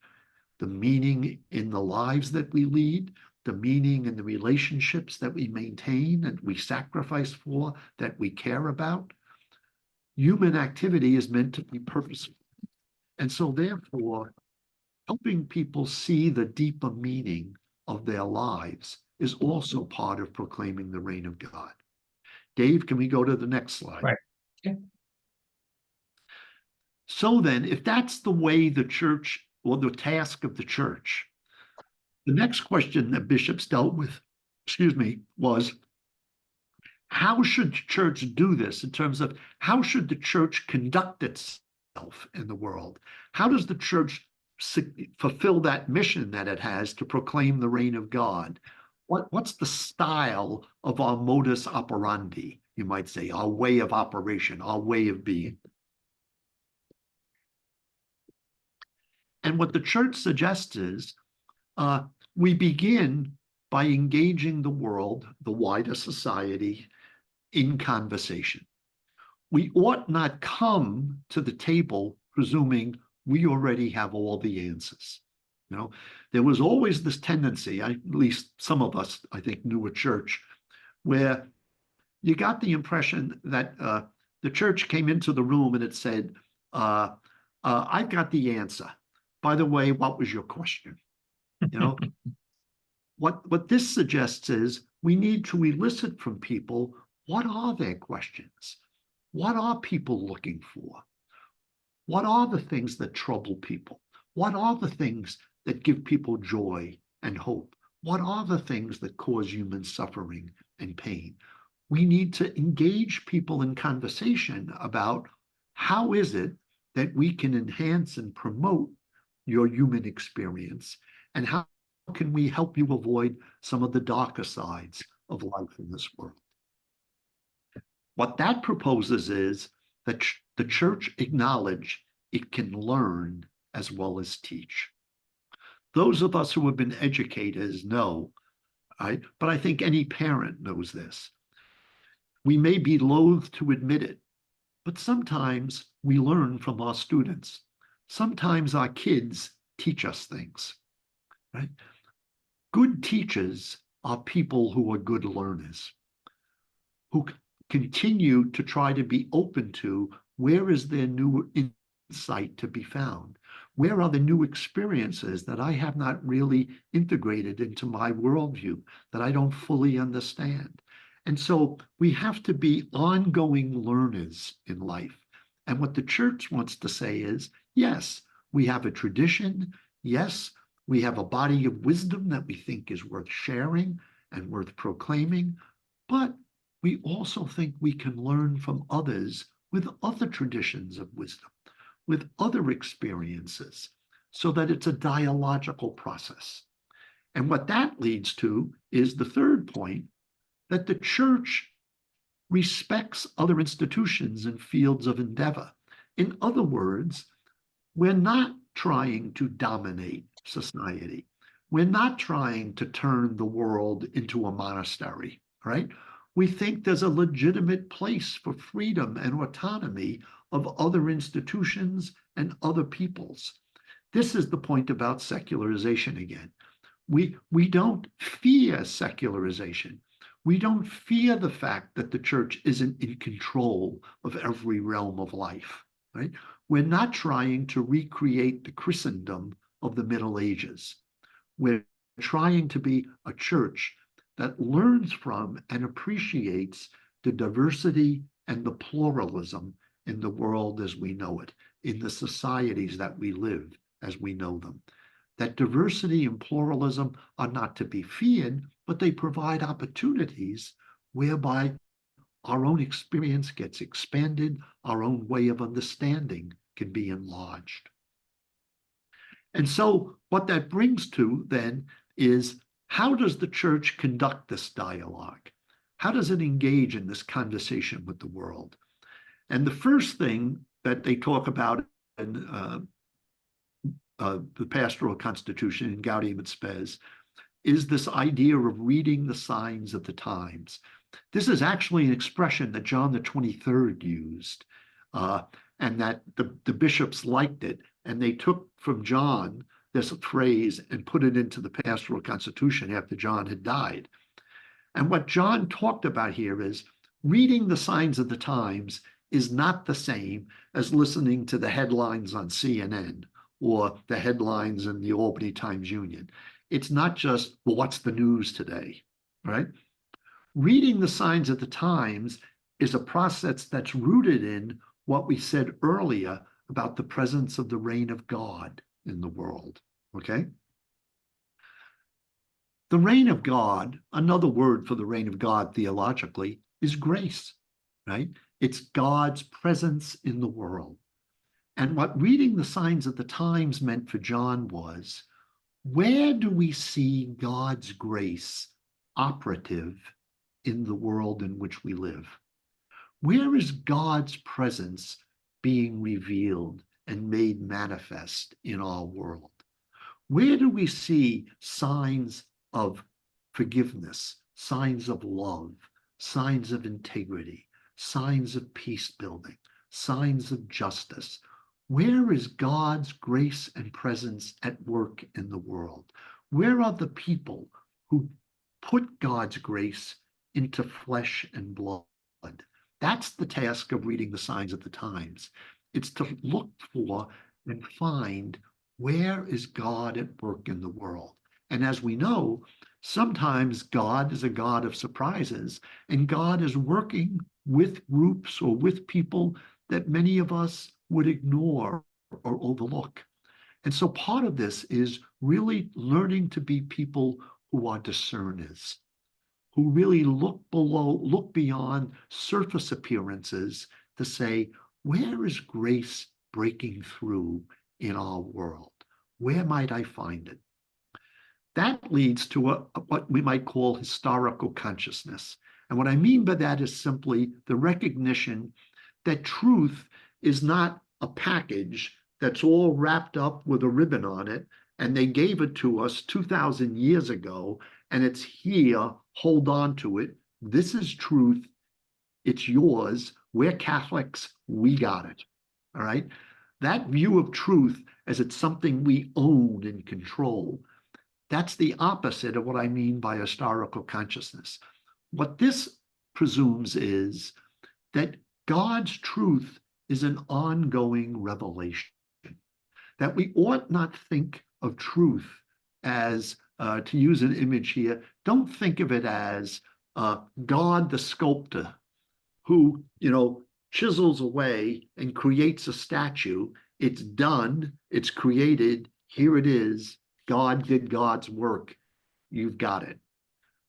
the meaning in the lives that we lead, the meaning in the relationships that we maintain and we sacrifice for, that we care about. Human activity is meant to be purposeful. And so therefore, helping people see the deeper meaning of their lives is also part of proclaiming the reign of God. Dave, can we go to the next slide? Right. Okay. So then, if that's the way the church, or the task of the church, the next question that bishops dealt with, was how should church do this in terms of how should the church conduct itself in the world? How does the church fulfill that mission that it has to proclaim the reign of God? What's the style of our modus operandi, you might say, our way of operation, our way of being? And what the church suggests is we begin by engaging the world, the wider society, in conversation. We ought not come to the table presuming we already have all the answers. You know, there was always this tendency, at least some of us, I think, knew a church, where you got the impression that the church came into the room and it said, I've got the answer. by the way, what was your question? You know, what this suggests is we need to elicit from people, what are their questions? What are people looking for? What are the things that trouble people? What are the things that give people joy and hope? What are the things that cause human suffering and pain? We need to engage people in conversation about how is it that we can enhance and promote your human experience, and how can we help you avoid some of the darker sides of life in this world? What that proposes is that the church acknowledge it can learn as well as teach. Those of us who have been educators know, right? But I think any parent knows this. We may be loath to admit it, but sometimes we learn from our students. Sometimes our kids teach us things, right? Good teachers are people who are good learners, who continue to try to be open to where is there new insight to be found? Where are the new experiences that I have not really integrated into my worldview, that I don't fully understand? And so we have to be ongoing learners in life. And what the church wants to say is, yes, we have a tradition. Yes, we have a body of wisdom that we think is worth sharing and worth proclaiming, but we also think we can learn from others with other traditions of wisdom, with other experiences, so that it's a dialogical process. And what that leads to is the third point, that the church respects other institutions and fields of endeavor. In other words, we're not trying to dominate society. We're not trying to turn the world into a monastery, right? We think there's a legitimate place for freedom and autonomy of other institutions and other peoples. This is the point about secularization again. We don't fear secularization. We don't fear the fact that the church isn't in control of every realm of life, right? We're not trying to recreate the Christendom of the Middle Ages. We're trying to be a church that learns from and appreciates the diversity and the pluralism in the world as we know it, in the societies that we live as we know them. That diversity and pluralism are not to be feared, but they provide opportunities whereby our own experience gets expanded, our own way of understanding can be enlarged. And so what that brings to then is, how does the church conduct this dialogue? How does it engage in this conversation with the world? And the first thing that they talk about in the Pastoral Constitution in Gaudium et Spes is this idea of reading the signs of the times. This is actually an expression that John the 23rd used, and that the bishops liked it, and they took from John this phrase and put it into the Pastoral Constitution after John had died. And what John talked about here is reading the signs of the times is not the same as listening to the headlines on CNN or the headlines in the Albany Times-Union. It's not just, well, what's the news today, right? Reading the signs of the times is a process that's rooted in what we said earlier about the presence of the reign of God in the world, okay? The reign of God, another word for the reign of God theologically, is grace, right? It's God's presence in the world. And what reading the signs of the times meant for John was, where do we see God's grace operative in the world in which we live? Where is God's presence being revealed and made manifest in our world? Where do we see signs of forgiveness, signs of love, signs of integrity, signs of peace building, signs of justice? Where is God's grace and presence at work in the world? Where are the people who put God's grace into flesh and blood? That's the task of reading the signs of the times. It's to look for and find Where is God at work in the world? And as we know, sometimes God is a God of surprises, and God is working with groups or with people that many of us would ignore or overlook. And so part of this is really learning to be people who are discerners, who really look beyond surface appearances to say, where is grace breaking through in our world? Where might I find it? That leads to what we might call historical consciousness. And what I mean by that is simply the recognition that truth is not a package that's all wrapped up with a ribbon on it, and they gave it to us 2,000 years ago, and it's here, hold on to it. This is truth. It's yours. We're Catholics. We got it. All right. That view of truth as it's something we own and control, that's the opposite of what I mean by historical consciousness. What this presumes is that God's truth is an ongoing revelation, that we ought not think of truth as, to use an image here, don't think of it as God the sculptor who, chisels away and creates a statue. It's done, it's created, here it is. God did God's work. You've got it.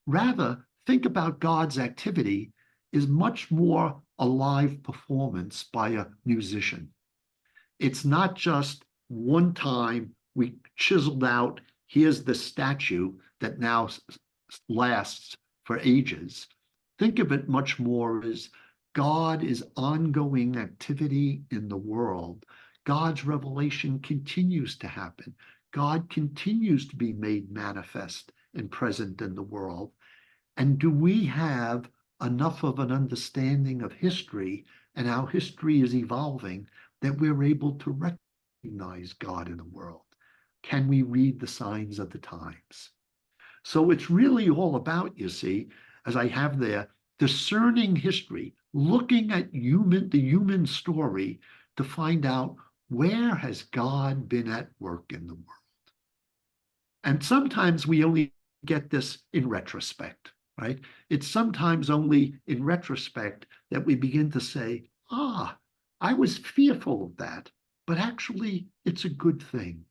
Rather, think about God's activity is much more a live performance by a musician. It's not just one time we chiseled out, here's the statue that now lasts for ages. Think of it much more as God is ongoing activity in the world. God's revelation continues to happen. God continues to be made manifest and present in the world. And do we have enough of an understanding of history and how history is evolving that we're able to recognize God in the world? Can we read the signs of the times? So it's really all about, you see, as I have there, discerning history, looking at the human story to find out where has God been at work in the world. And sometimes we only get this in retrospect, right? It's sometimes only in retrospect that we begin to say, I was fearful of that, but actually it's a good thing.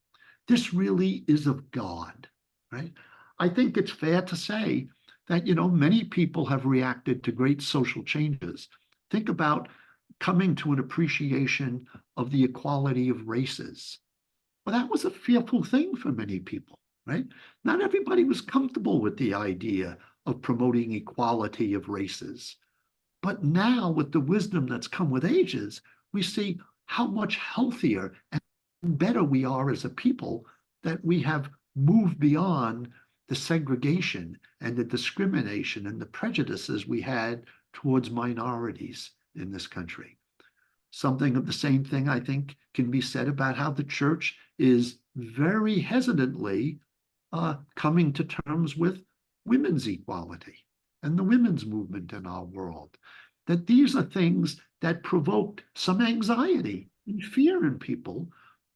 This really is of God, right? I think it's fair to say that, many people have reacted to great social changes. Think about coming to an appreciation of the equality of races. Well, that was a fearful thing for many people, right? Not everybody was comfortable with the idea of promoting equality of races. But now, with the wisdom that's come with ages, we see how much healthier and better we are as a people, that we have moved beyond the segregation and the discrimination and the prejudices we had towards minorities in this country. Something of the same thing, I think, can be said about how the church is very hesitantly coming to terms with women's equality and the women's movement in our world. That these are things that provoked some anxiety and fear in people,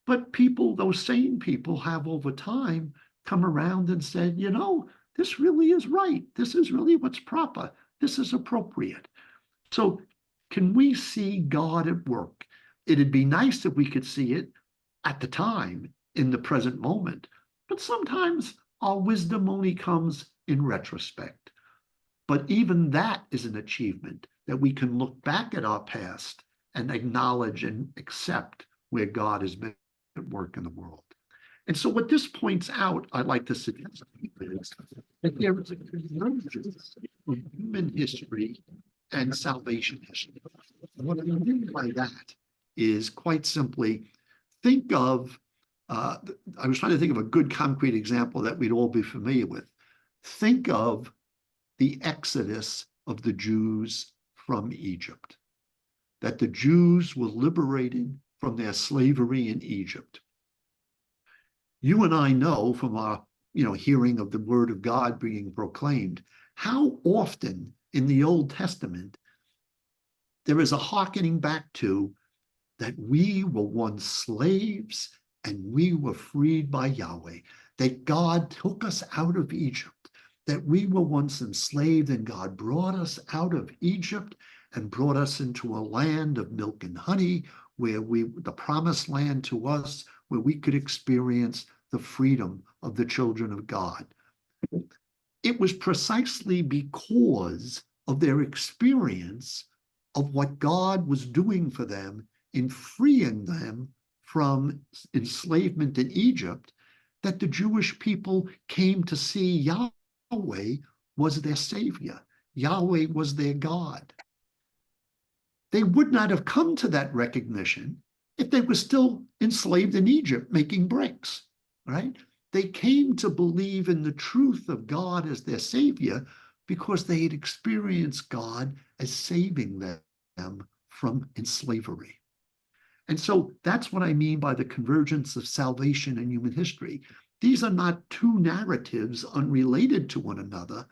but those same people have over time come around and said, this really is right. This is really what's proper. This is appropriate. So can we see God at work? It'd be nice if we could see it at the time, in the present moment, but sometimes our wisdom only comes in retrospect. But even that is an achievement, that we can look back at our past and acknowledge and accept where God has been at work in the world. And so what this points out, I'd like to suggest, is that there is a convergence of human history and salvation history. And what I mean by that is quite simply, think of, I was trying to think of a good concrete example that we'd all be familiar with. Think of the exodus of the Jews from Egypt, that the Jews were liberated from their slavery in Egypt. You and I know from our, hearing of the word of God being proclaimed, how often in the Old Testament there is a hearkening back to that we were once slaves and we were freed by Yahweh, that God took us out of Egypt, that we were once enslaved, and God brought us out of Egypt and brought us into a land of milk and honey, where the promised land to us, where we could experience the freedom of the children of God. It was precisely because of their experience of what God was doing for them in freeing them from enslavement in Egypt that the Jewish people came to see Yahweh was their savior. Yahweh was their God. They would not have come to that recognition if they were still enslaved in Egypt making bricks, right? They came to believe in the truth of God as their savior because they had experienced God as saving them from slavery. And so that's what I mean by the convergence of salvation and human history. These are not two narratives unrelated to one another,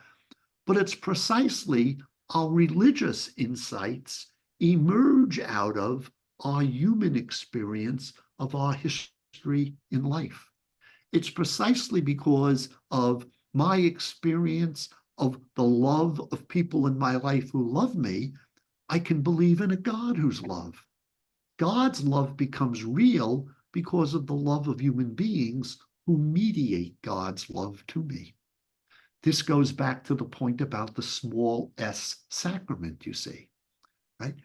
but it's precisely our religious insights emerge out of our human experience of our history in life. It's precisely because of my experience of the love of people in my life who love me, I can believe in a God who's love. God's love becomes real because of the love of human beings who mediate God's love to me. This goes back to the point about the small s sacrament, you see, right?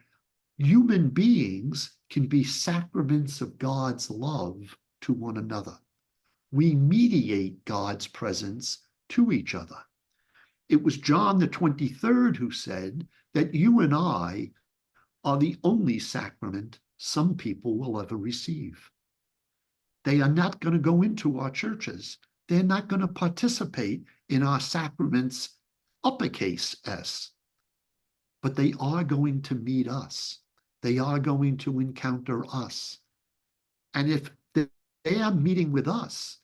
Human beings can be sacraments of God's love to one another. We mediate God's presence to each other. It was John the 23rd who said that you and I are the only sacrament some people will ever receive. They are not going to go into our churches. They're not going to participate in our sacraments, uppercase S. But they are going to meet us. They are going to encounter us. And if their meeting with us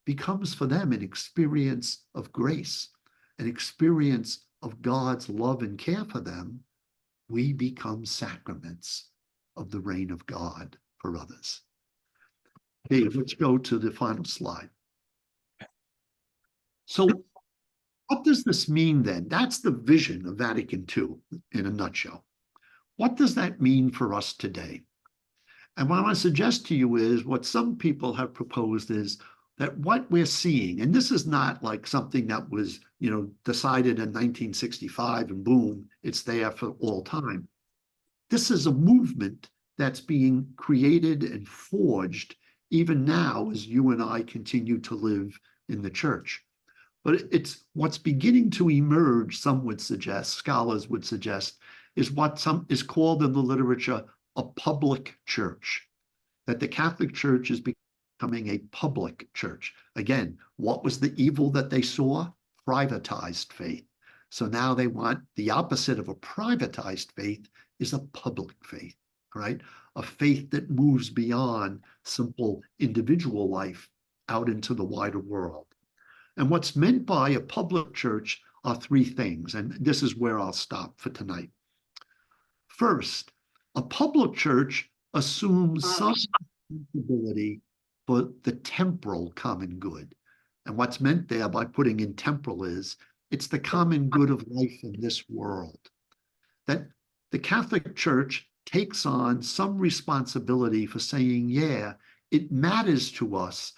becomes for them an experience of grace, an experience of God's love and care for them, we become sacraments of the reign of God for others. Okay, let's go to the final slide. So what does this mean then? That's the vision of Vatican II in a nutshell. What does that mean for us today? And what I want to suggest to you is what some people have proposed is that what we're seeing, and this is not like something that was, decided in 1965 and boom, it's there for all time. This is a movement that's being created and forged even now as you and I continue to live in the church. But it's what's beginning to emerge, some would suggest, scholars would suggest, is what some is called in the literature a public church, that the Catholic Church is becoming a public church. Again, what was the evil that they saw? Privatized faith. So now they want the opposite of a privatized faith is a public faith, right? A faith that moves beyond simple individual life out into the wider world. And what's meant by a public church are three things, and this is where I'll stop for tonight. First, a public church assumes some responsibility for the temporal common good. And what's meant there by putting in temporal is it's the common good of life in this world. That the Catholic Church takes on some responsibility for saying, yeah, it matters to us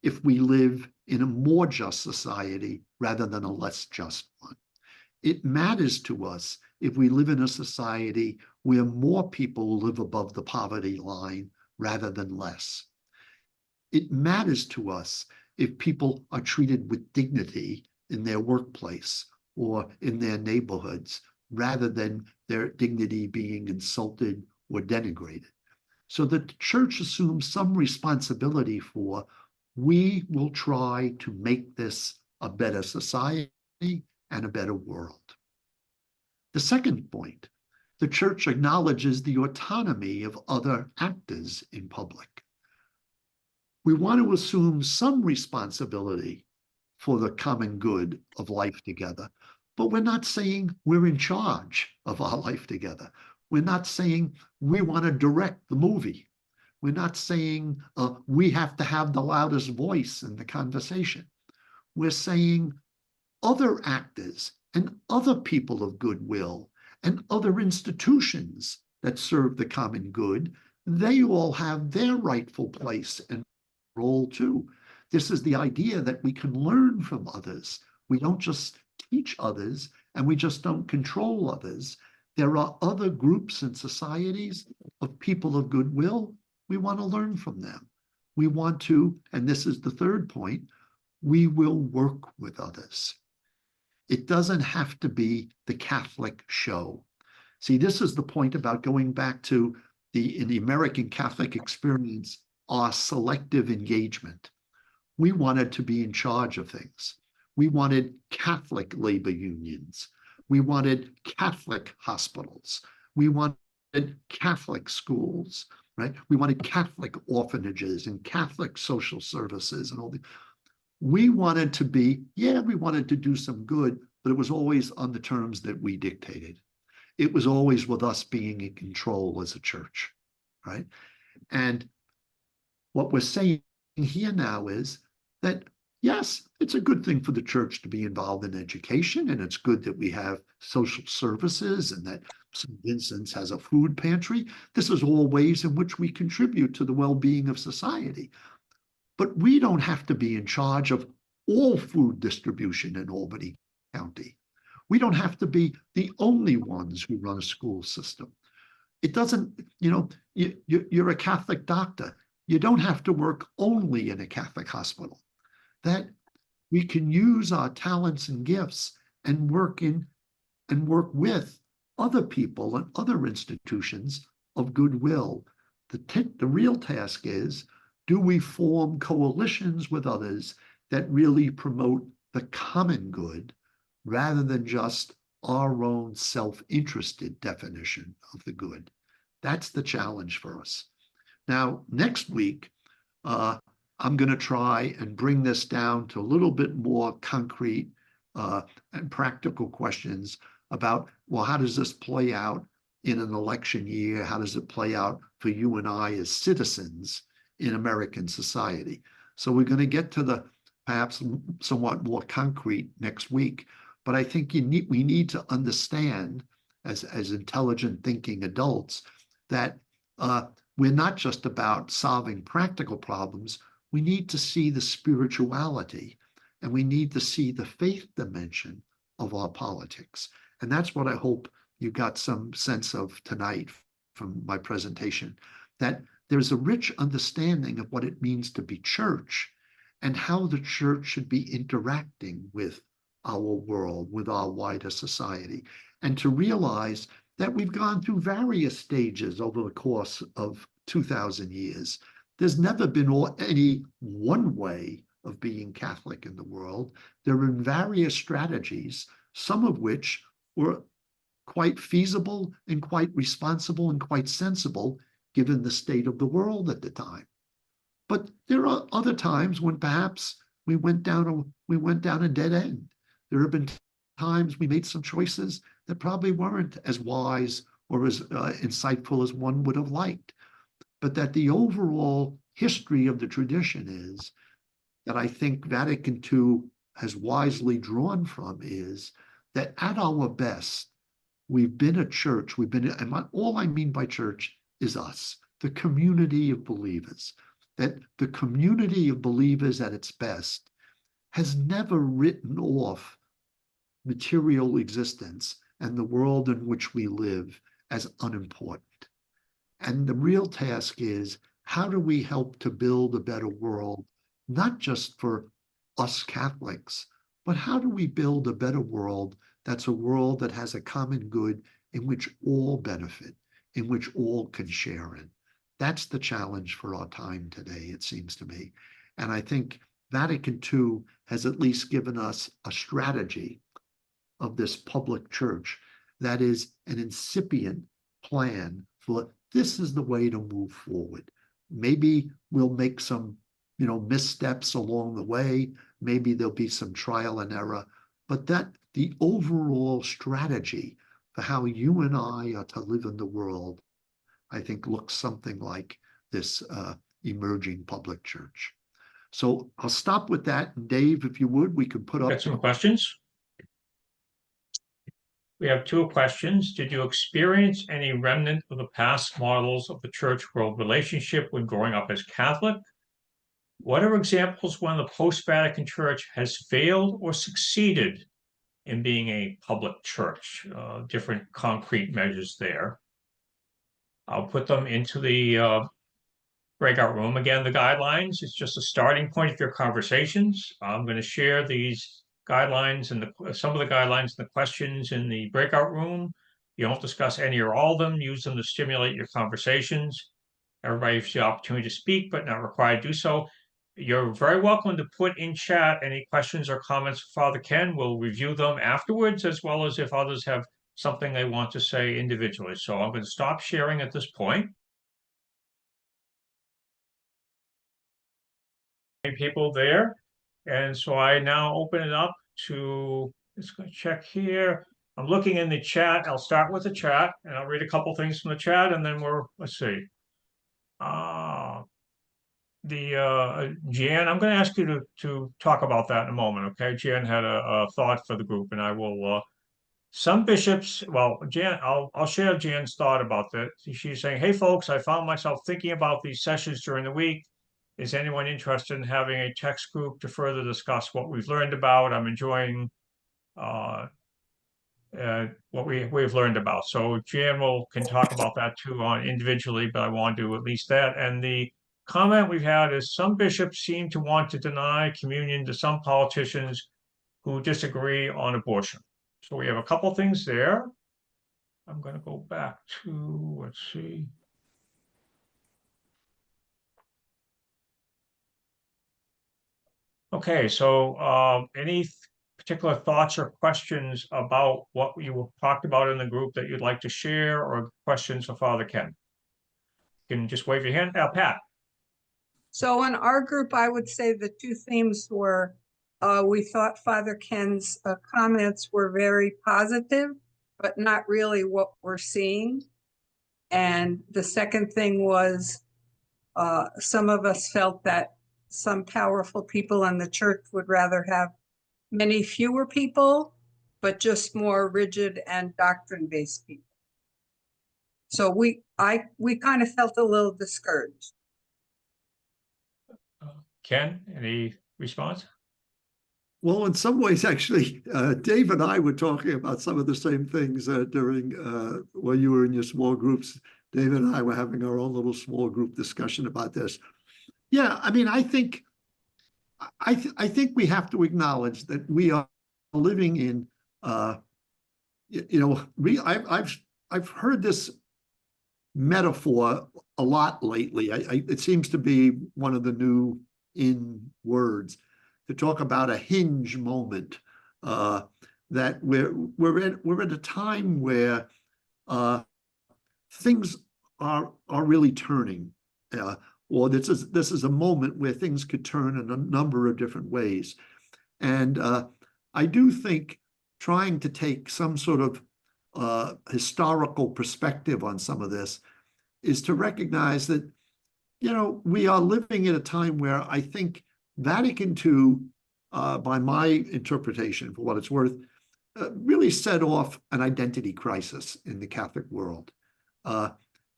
if we live in a more just society rather than a less just one. It matters to us if we live in a society where more people live above the poverty line rather than less. It matters to us if people are treated with dignity in their workplace or in their neighborhoods rather than their dignity being insulted or denigrated. So the church assumes some responsibility for we will try to make this a better society and a better world. The second point, the church acknowledges the autonomy of other actors in public. We want to assume some responsibility for the common good of life together, but we're not saying we're in charge of our life together. We're not saying we want to direct the movie. We're not saying we have to have the loudest voice in the conversation. We're saying other actors and other people of goodwill and other institutions that serve the common good, they all have their rightful place and role too. This is the idea that we can learn from others. We don't just teach others and we just don't control others. There are other groups and societies of people of goodwill. We want to learn from them. We want to, and this is the third point, we will work with others. It doesn't have to be the Catholic show. See, this is the point about going back to in the American Catholic experience, our selective engagement. We wanted to be in charge of things. We wanted Catholic labor unions. We wanted Catholic hospitals. We wanted Catholic schools, right? We wanted Catholic orphanages and Catholic social services and all the. We wanted to be, we wanted to do some good, but it was always on the terms that we dictated. It was always with us being in control as a church, right? And what we're saying here now is that, yes, it's a good thing for the church to be involved in education, and it's good that we have social services and that St. Vincent's has a food pantry. This is all ways in which we contribute to the well-being of society. But we don't have to be in charge of all food distribution in Albany County. We don't have to be the only ones who run a school system. It doesn't, you're a Catholic doctor. You don't have to work only in a Catholic hospital. That we can use our talents and gifts and work with other people and other institutions of goodwill. The real task is, do we form coalitions with others that really promote the common good rather than just our own self-interested definition of the good? That's the challenge for us. Now, next week, I'm going to try and bring this down to a little bit more concrete and practical questions about, well, how does this play out in an election year? How does it play out for you and I as citizens in American society? So we're going to get to the perhaps somewhat more concrete next week. But I think we need to understand as intelligent thinking adults that we're not just about solving practical problems. We need to see the spirituality and we need to see the faith dimension of our politics. And that's what I hope you got some sense of tonight from my presentation, that there's a rich understanding of what it means to be church and how the church should be interacting with our world, with our wider society, and to realize that we've gone through various stages over the course of 2,000 years. There's never been any one way of being Catholic in the world. There are various strategies, some of which were quite feasible and quite responsible and quite sensible given the state of the world at the time. But there are other times when perhaps we went down a dead end. There have been times we made some choices that probably weren't as wise or as insightful as one would have liked. But that the overall history of the tradition is that I think Vatican II has wisely drawn from is that at our best, we've been a church, and all I mean by church is us, the community of believers, that the community of believers at its best has never written off material existence and the world in which we live as unimportant. And the real task is, how do we help to build a better world, not just for us Catholics, but how do we build a better world that's a world that has a common good in which all benefit, in which all can share in? That's the challenge for our time today, it seems to me. And I think Vatican II has at least given us a strategy of this public church that is an incipient plan for this is the way to move forward. Maybe we'll make some, missteps along the way. Maybe there'll be some trial and error, but that the overall strategy for how you and I are to live in the world, I think looks something like this emerging public church. So I'll stop with that. And Dave, if you would, we could put up Got some questions. We have two questions. Did you experience any remnant of the past models of the church-world relationship when growing up as Catholic? What are examples when the post-Vatican Church has failed or succeeded in being a public church? Different concrete measures there. I'll put them into the breakout room. Again, the guidelines, it's just a starting point of your conversations. I'm going to share these guidelines and some of the guidelines and the questions in the breakout room. You don't discuss any or all of them. Use them to stimulate your conversations. Everybody has the opportunity to speak, but not required to do so. You're very welcome to put in chat any questions or comments for Father Ken. We'll review them afterwards, as well as if others have something they want to say individually. So I'm going to stop sharing at this point. People there. And so I now open it up to, let's go check here. I'm looking in the chat. I'll start with the chat and I'll read a couple things from the chat and then let's see. Jan, I'm going to ask you to talk about that in a moment. Okay. Jan had a thought for the group and I will, some bishops, well, Jan, I'll share Jan's thought about that. She's saying, hey folks, I found myself thinking about these sessions during the week. Is anyone interested in having a text group to further discuss what we've learned about? I'm enjoying what we've learned about. So Jan can talk about that too individually, but I want to do at least that. And the comment we've had is some bishops seem to want to deny communion to some politicians who disagree on abortion. So we have a couple things there. I'm going to go back to, let's see. Okay, so any particular thoughts or questions about what you talked about in the group that you'd like to share, or questions for Father Ken? You can just wave your hand. Pat. So in our group, I would say the two themes were, we thought Father Ken's comments were very positive, but not really what we're seeing. And the second thing was, some of us felt that some powerful people in the church would rather have many fewer people, but just more rigid and doctrine-based people. So we kind of felt a little discouraged. Ken, any response? Well, in some ways, actually, Dave and I were talking about some of the same things during when you were in your small groups. Dave and I were having our own little small group discussion about this. Yeah, I mean, I think we have to acknowledge that we are living in, I've heard this metaphor a lot lately. It seems to be one of the new in words to talk about a hinge moment, that we're at a time where things are really turning, or this is a moment where things could turn in a number of different ways. And I do think trying to take some sort of historical perspective on some of this is to recognize that, we are living at a time where I think Vatican II, by my interpretation, for what it's worth, really set off an identity crisis in the Catholic world.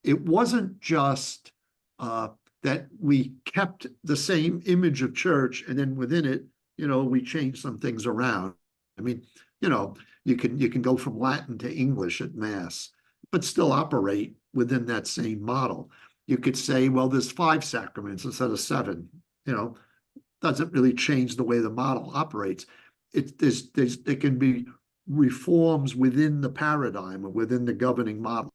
It wasn't just that we kept the same image of church and then within it, we changed some things around. I mean, you can go from Latin to English at Mass, but still operate within that same model. You could say, well, there's 5 sacraments instead of 7, doesn't really change the way the model operates. There can be reforms within the paradigm or within the governing model.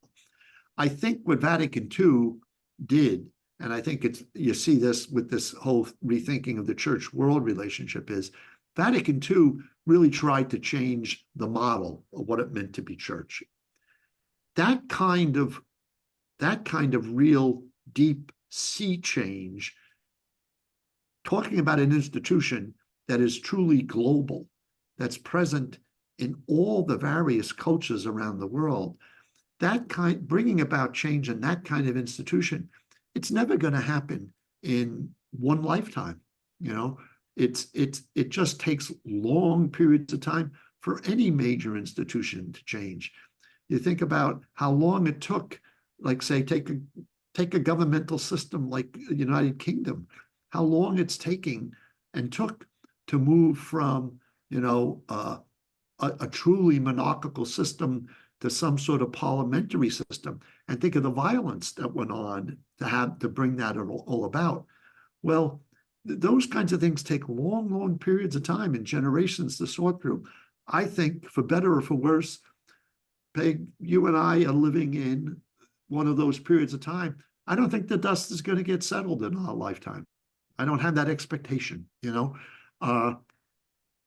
I think what Vatican II did, and I think you see this with this whole rethinking of the church-world relationship, is Vatican II really tried to change the model of what it meant to be church. That kind of real deep sea change, talking about an institution that is truly global, that's present in all the various cultures around the world, bringing about change in that kind of institution it's never going to happen in one lifetime. You know, it just takes long periods of time for any major institution to change. You think about how long it took, like say, take a governmental system like the United Kingdom, how long it's taking and took to move from, you know, a truly monarchical system to some sort of parliamentary system. And think of the violence that went on to bring that all about. Well, those kinds of things take long periods of time and generations to sort through. I think, for better or for worse, Peg, you and I are living in one of those periods of time. I don't think the dust is going to get settled in our lifetime. I don't have that expectation, you know.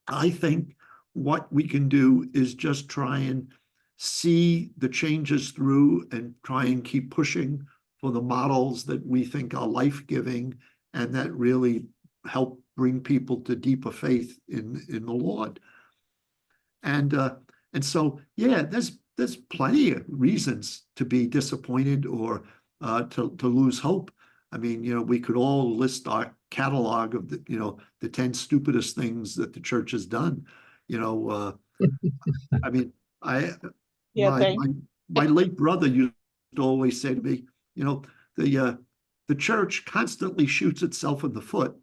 I think what we can do is just try and see the changes through and try and keep pushing for the models that we think are life-giving and that really help bring people to deeper faith in the Lord. And so, yeah, there's plenty of reasons to be disappointed or to lose hope. I mean, you know, we could all list our catalog of the 10 stupidest things that the church has done. You know, I mean, my late brother used to always say to me, you know, the church constantly shoots itself in the foot,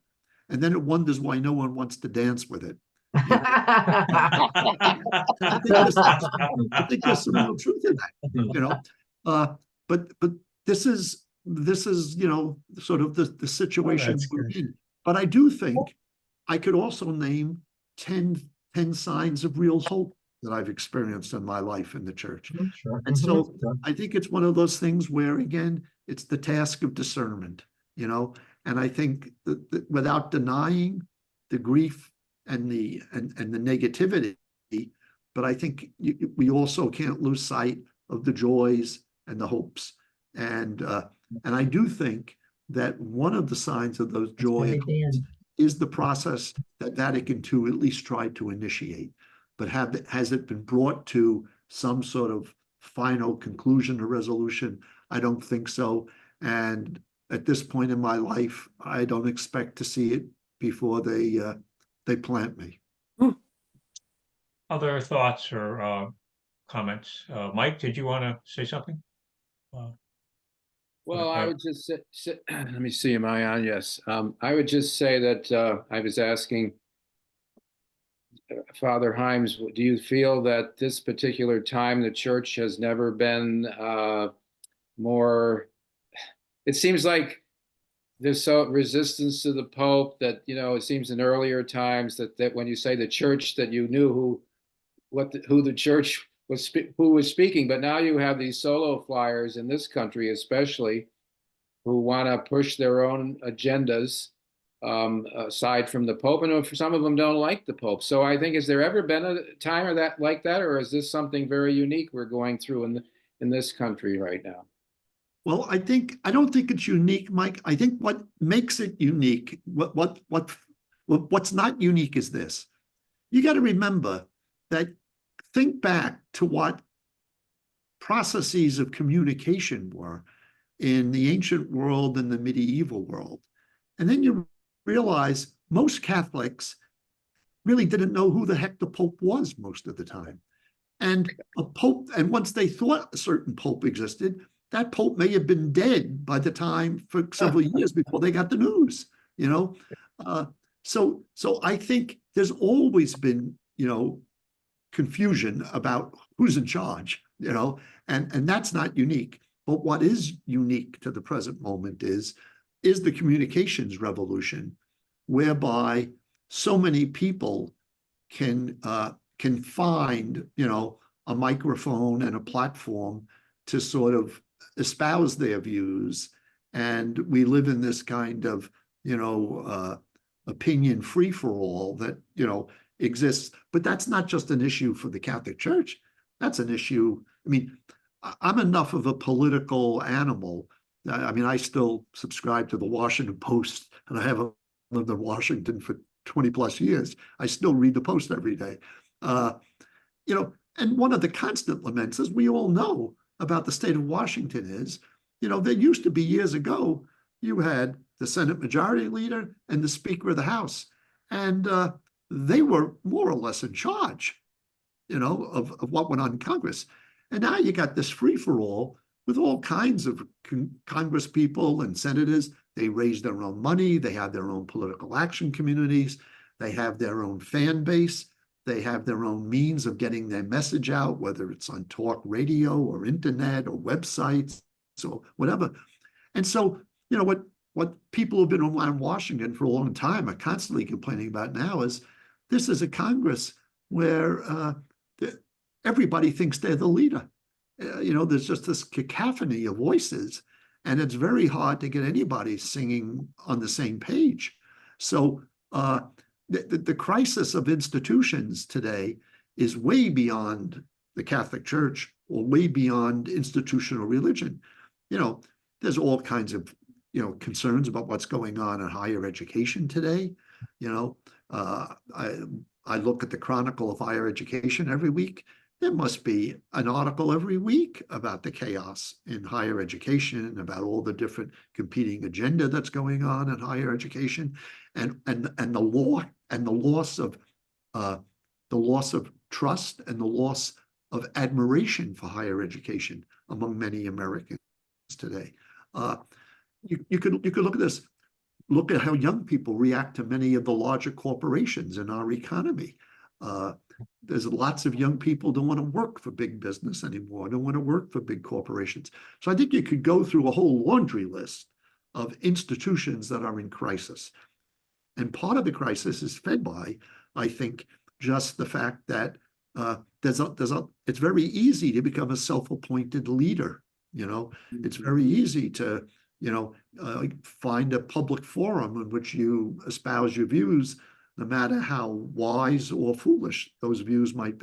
and then it wonders why no one wants to dance with it. You know? I think there's some real truth in that. You know, but this is you know, sort of the situation we're in. But I do think I could also name 10 signs of real hope that I've experienced in my life in the church. Sure. And so I think it's one of those things where, again, it's the task of discernment, you know, and I think that without denying the grief and the negativity, but I think we also can't lose sight of the joys and the hopes. And I do think that one of the signs of those joy is the process that Vatican II at least tried to initiate. But has it been brought to some sort of final conclusion or resolution? I don't think so. And at this point in my life, I don't expect to see it before they plant me. Other thoughts or comments? Mike, did you want to say something? Well, I would just say, let me see, am I on? Yes. I would just say that I was asking Father Himes, do you feel that this particular time the church has never been more, it seems like there's so resistance to the Pope that, you know, it seems in earlier times that when you say the church, that you knew who the church was, who was speaking, but now you have these solo flyers in this country, especially, who want to push their own agendas aside from the Pope, and some of them don't like the Pope. So I think, has there ever been a time or that like that, or is this something very unique we're going through in this country right now? Well, I don't think it's unique, Mike. I think what makes it unique, what's not unique is this. You got to remember that, think back to what processes of communication were in the ancient world and the medieval world. And then you realize most Catholics really didn't know who the heck the Pope was most of the time. And a Pope, and once they thought a certain Pope existed, that Pope may have been dead by the time, for several years before they got the news, you know? So I think there's always been, you know, confusion about who's in charge, you know, and that's not unique. But what is unique to the present moment is the communications revolution, whereby so many people can find, you know, a microphone and a platform to sort of espouse their views. And we live in this kind of, you know, opinion free-for-all that, you know, exists. But that's not just an issue for the Catholic Church. That's an issue. I mean, I'm enough of a political animal. I mean, I still subscribe to the Washington Post, and I haven't lived in Washington for 20 plus years. I still read the Post every day. You know, and one of the constant laments, as we all know, about the state of Washington is, you know, there used to be years ago you had the Senate Majority Leader and the Speaker of the House. And they were more or less in charge, of what went on in Congress. And now you got this free-for-all with all kinds of Congress people and senators. They raise their own money. They have their own political action communities. They have their own fan base. They have their own means of getting their message out, whether it's on talk radio or internet or websites or whatever. And so, what people who've been around Washington for a long time are constantly complaining about now is this is a Congress where everybody thinks they're the leader. There's just this cacophony of voices, and it's very hard to get anybody singing on the same page. So the crisis of institutions today is way beyond the Catholic Church or way beyond institutional religion. There's all kinds of concerns about what's going on in higher education today. I look at the Chronicle of Higher Education every week. There must be an article every week about the chaos in higher education, about all the different competing agenda that's going on in higher education, and the law and the loss of trust and the loss of admiration for higher education among many Americans today. You could look at this. Look at how young people react to many of the larger corporations in our economy. There's lots of young people don't want to work for big business anymore, don't want to work for big corporations. So I think you could go through a whole laundry list of institutions that are in crisis. And part of the crisis is fed by, I think, just the fact that it's very easy to become a self-appointed leader. It's very easy to find a public forum in which you espouse your views, no matter how wise or foolish those views might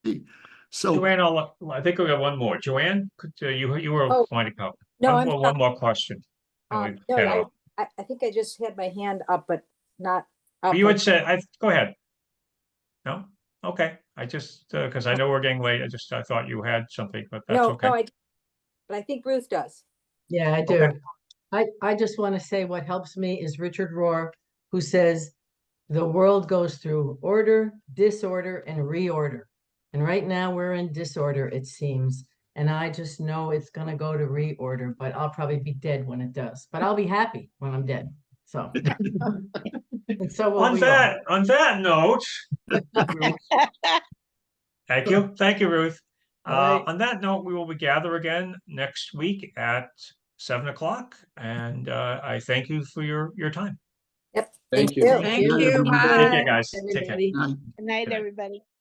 be. So, Joanne, I think we got one more. Joanne, you were winding up. No, one more question. No, I think I just had my hand up, but not up. You had said, go ahead. No? Okay. I just, because I know we're getting late. I thought you had something, but that's okay. No, but I think Ruth does. Yeah, I do. Okay. I just want to say what helps me is Richard Rohr, who says the world goes through order, disorder, and reorder. And right now we're in disorder, it seems. And I just know it's going to go to reorder, but I'll probably be dead when it does. But I'll be happy when I'm dead. So, and so will On that note, thank you, Ruth. Right. On that note, we will be gather again next week at 7 o'clock. And I thank you for your time. Yep. Thank you. Thank you. Take care, Bye. guys. Take care. Everybody. I- Good night, everybody.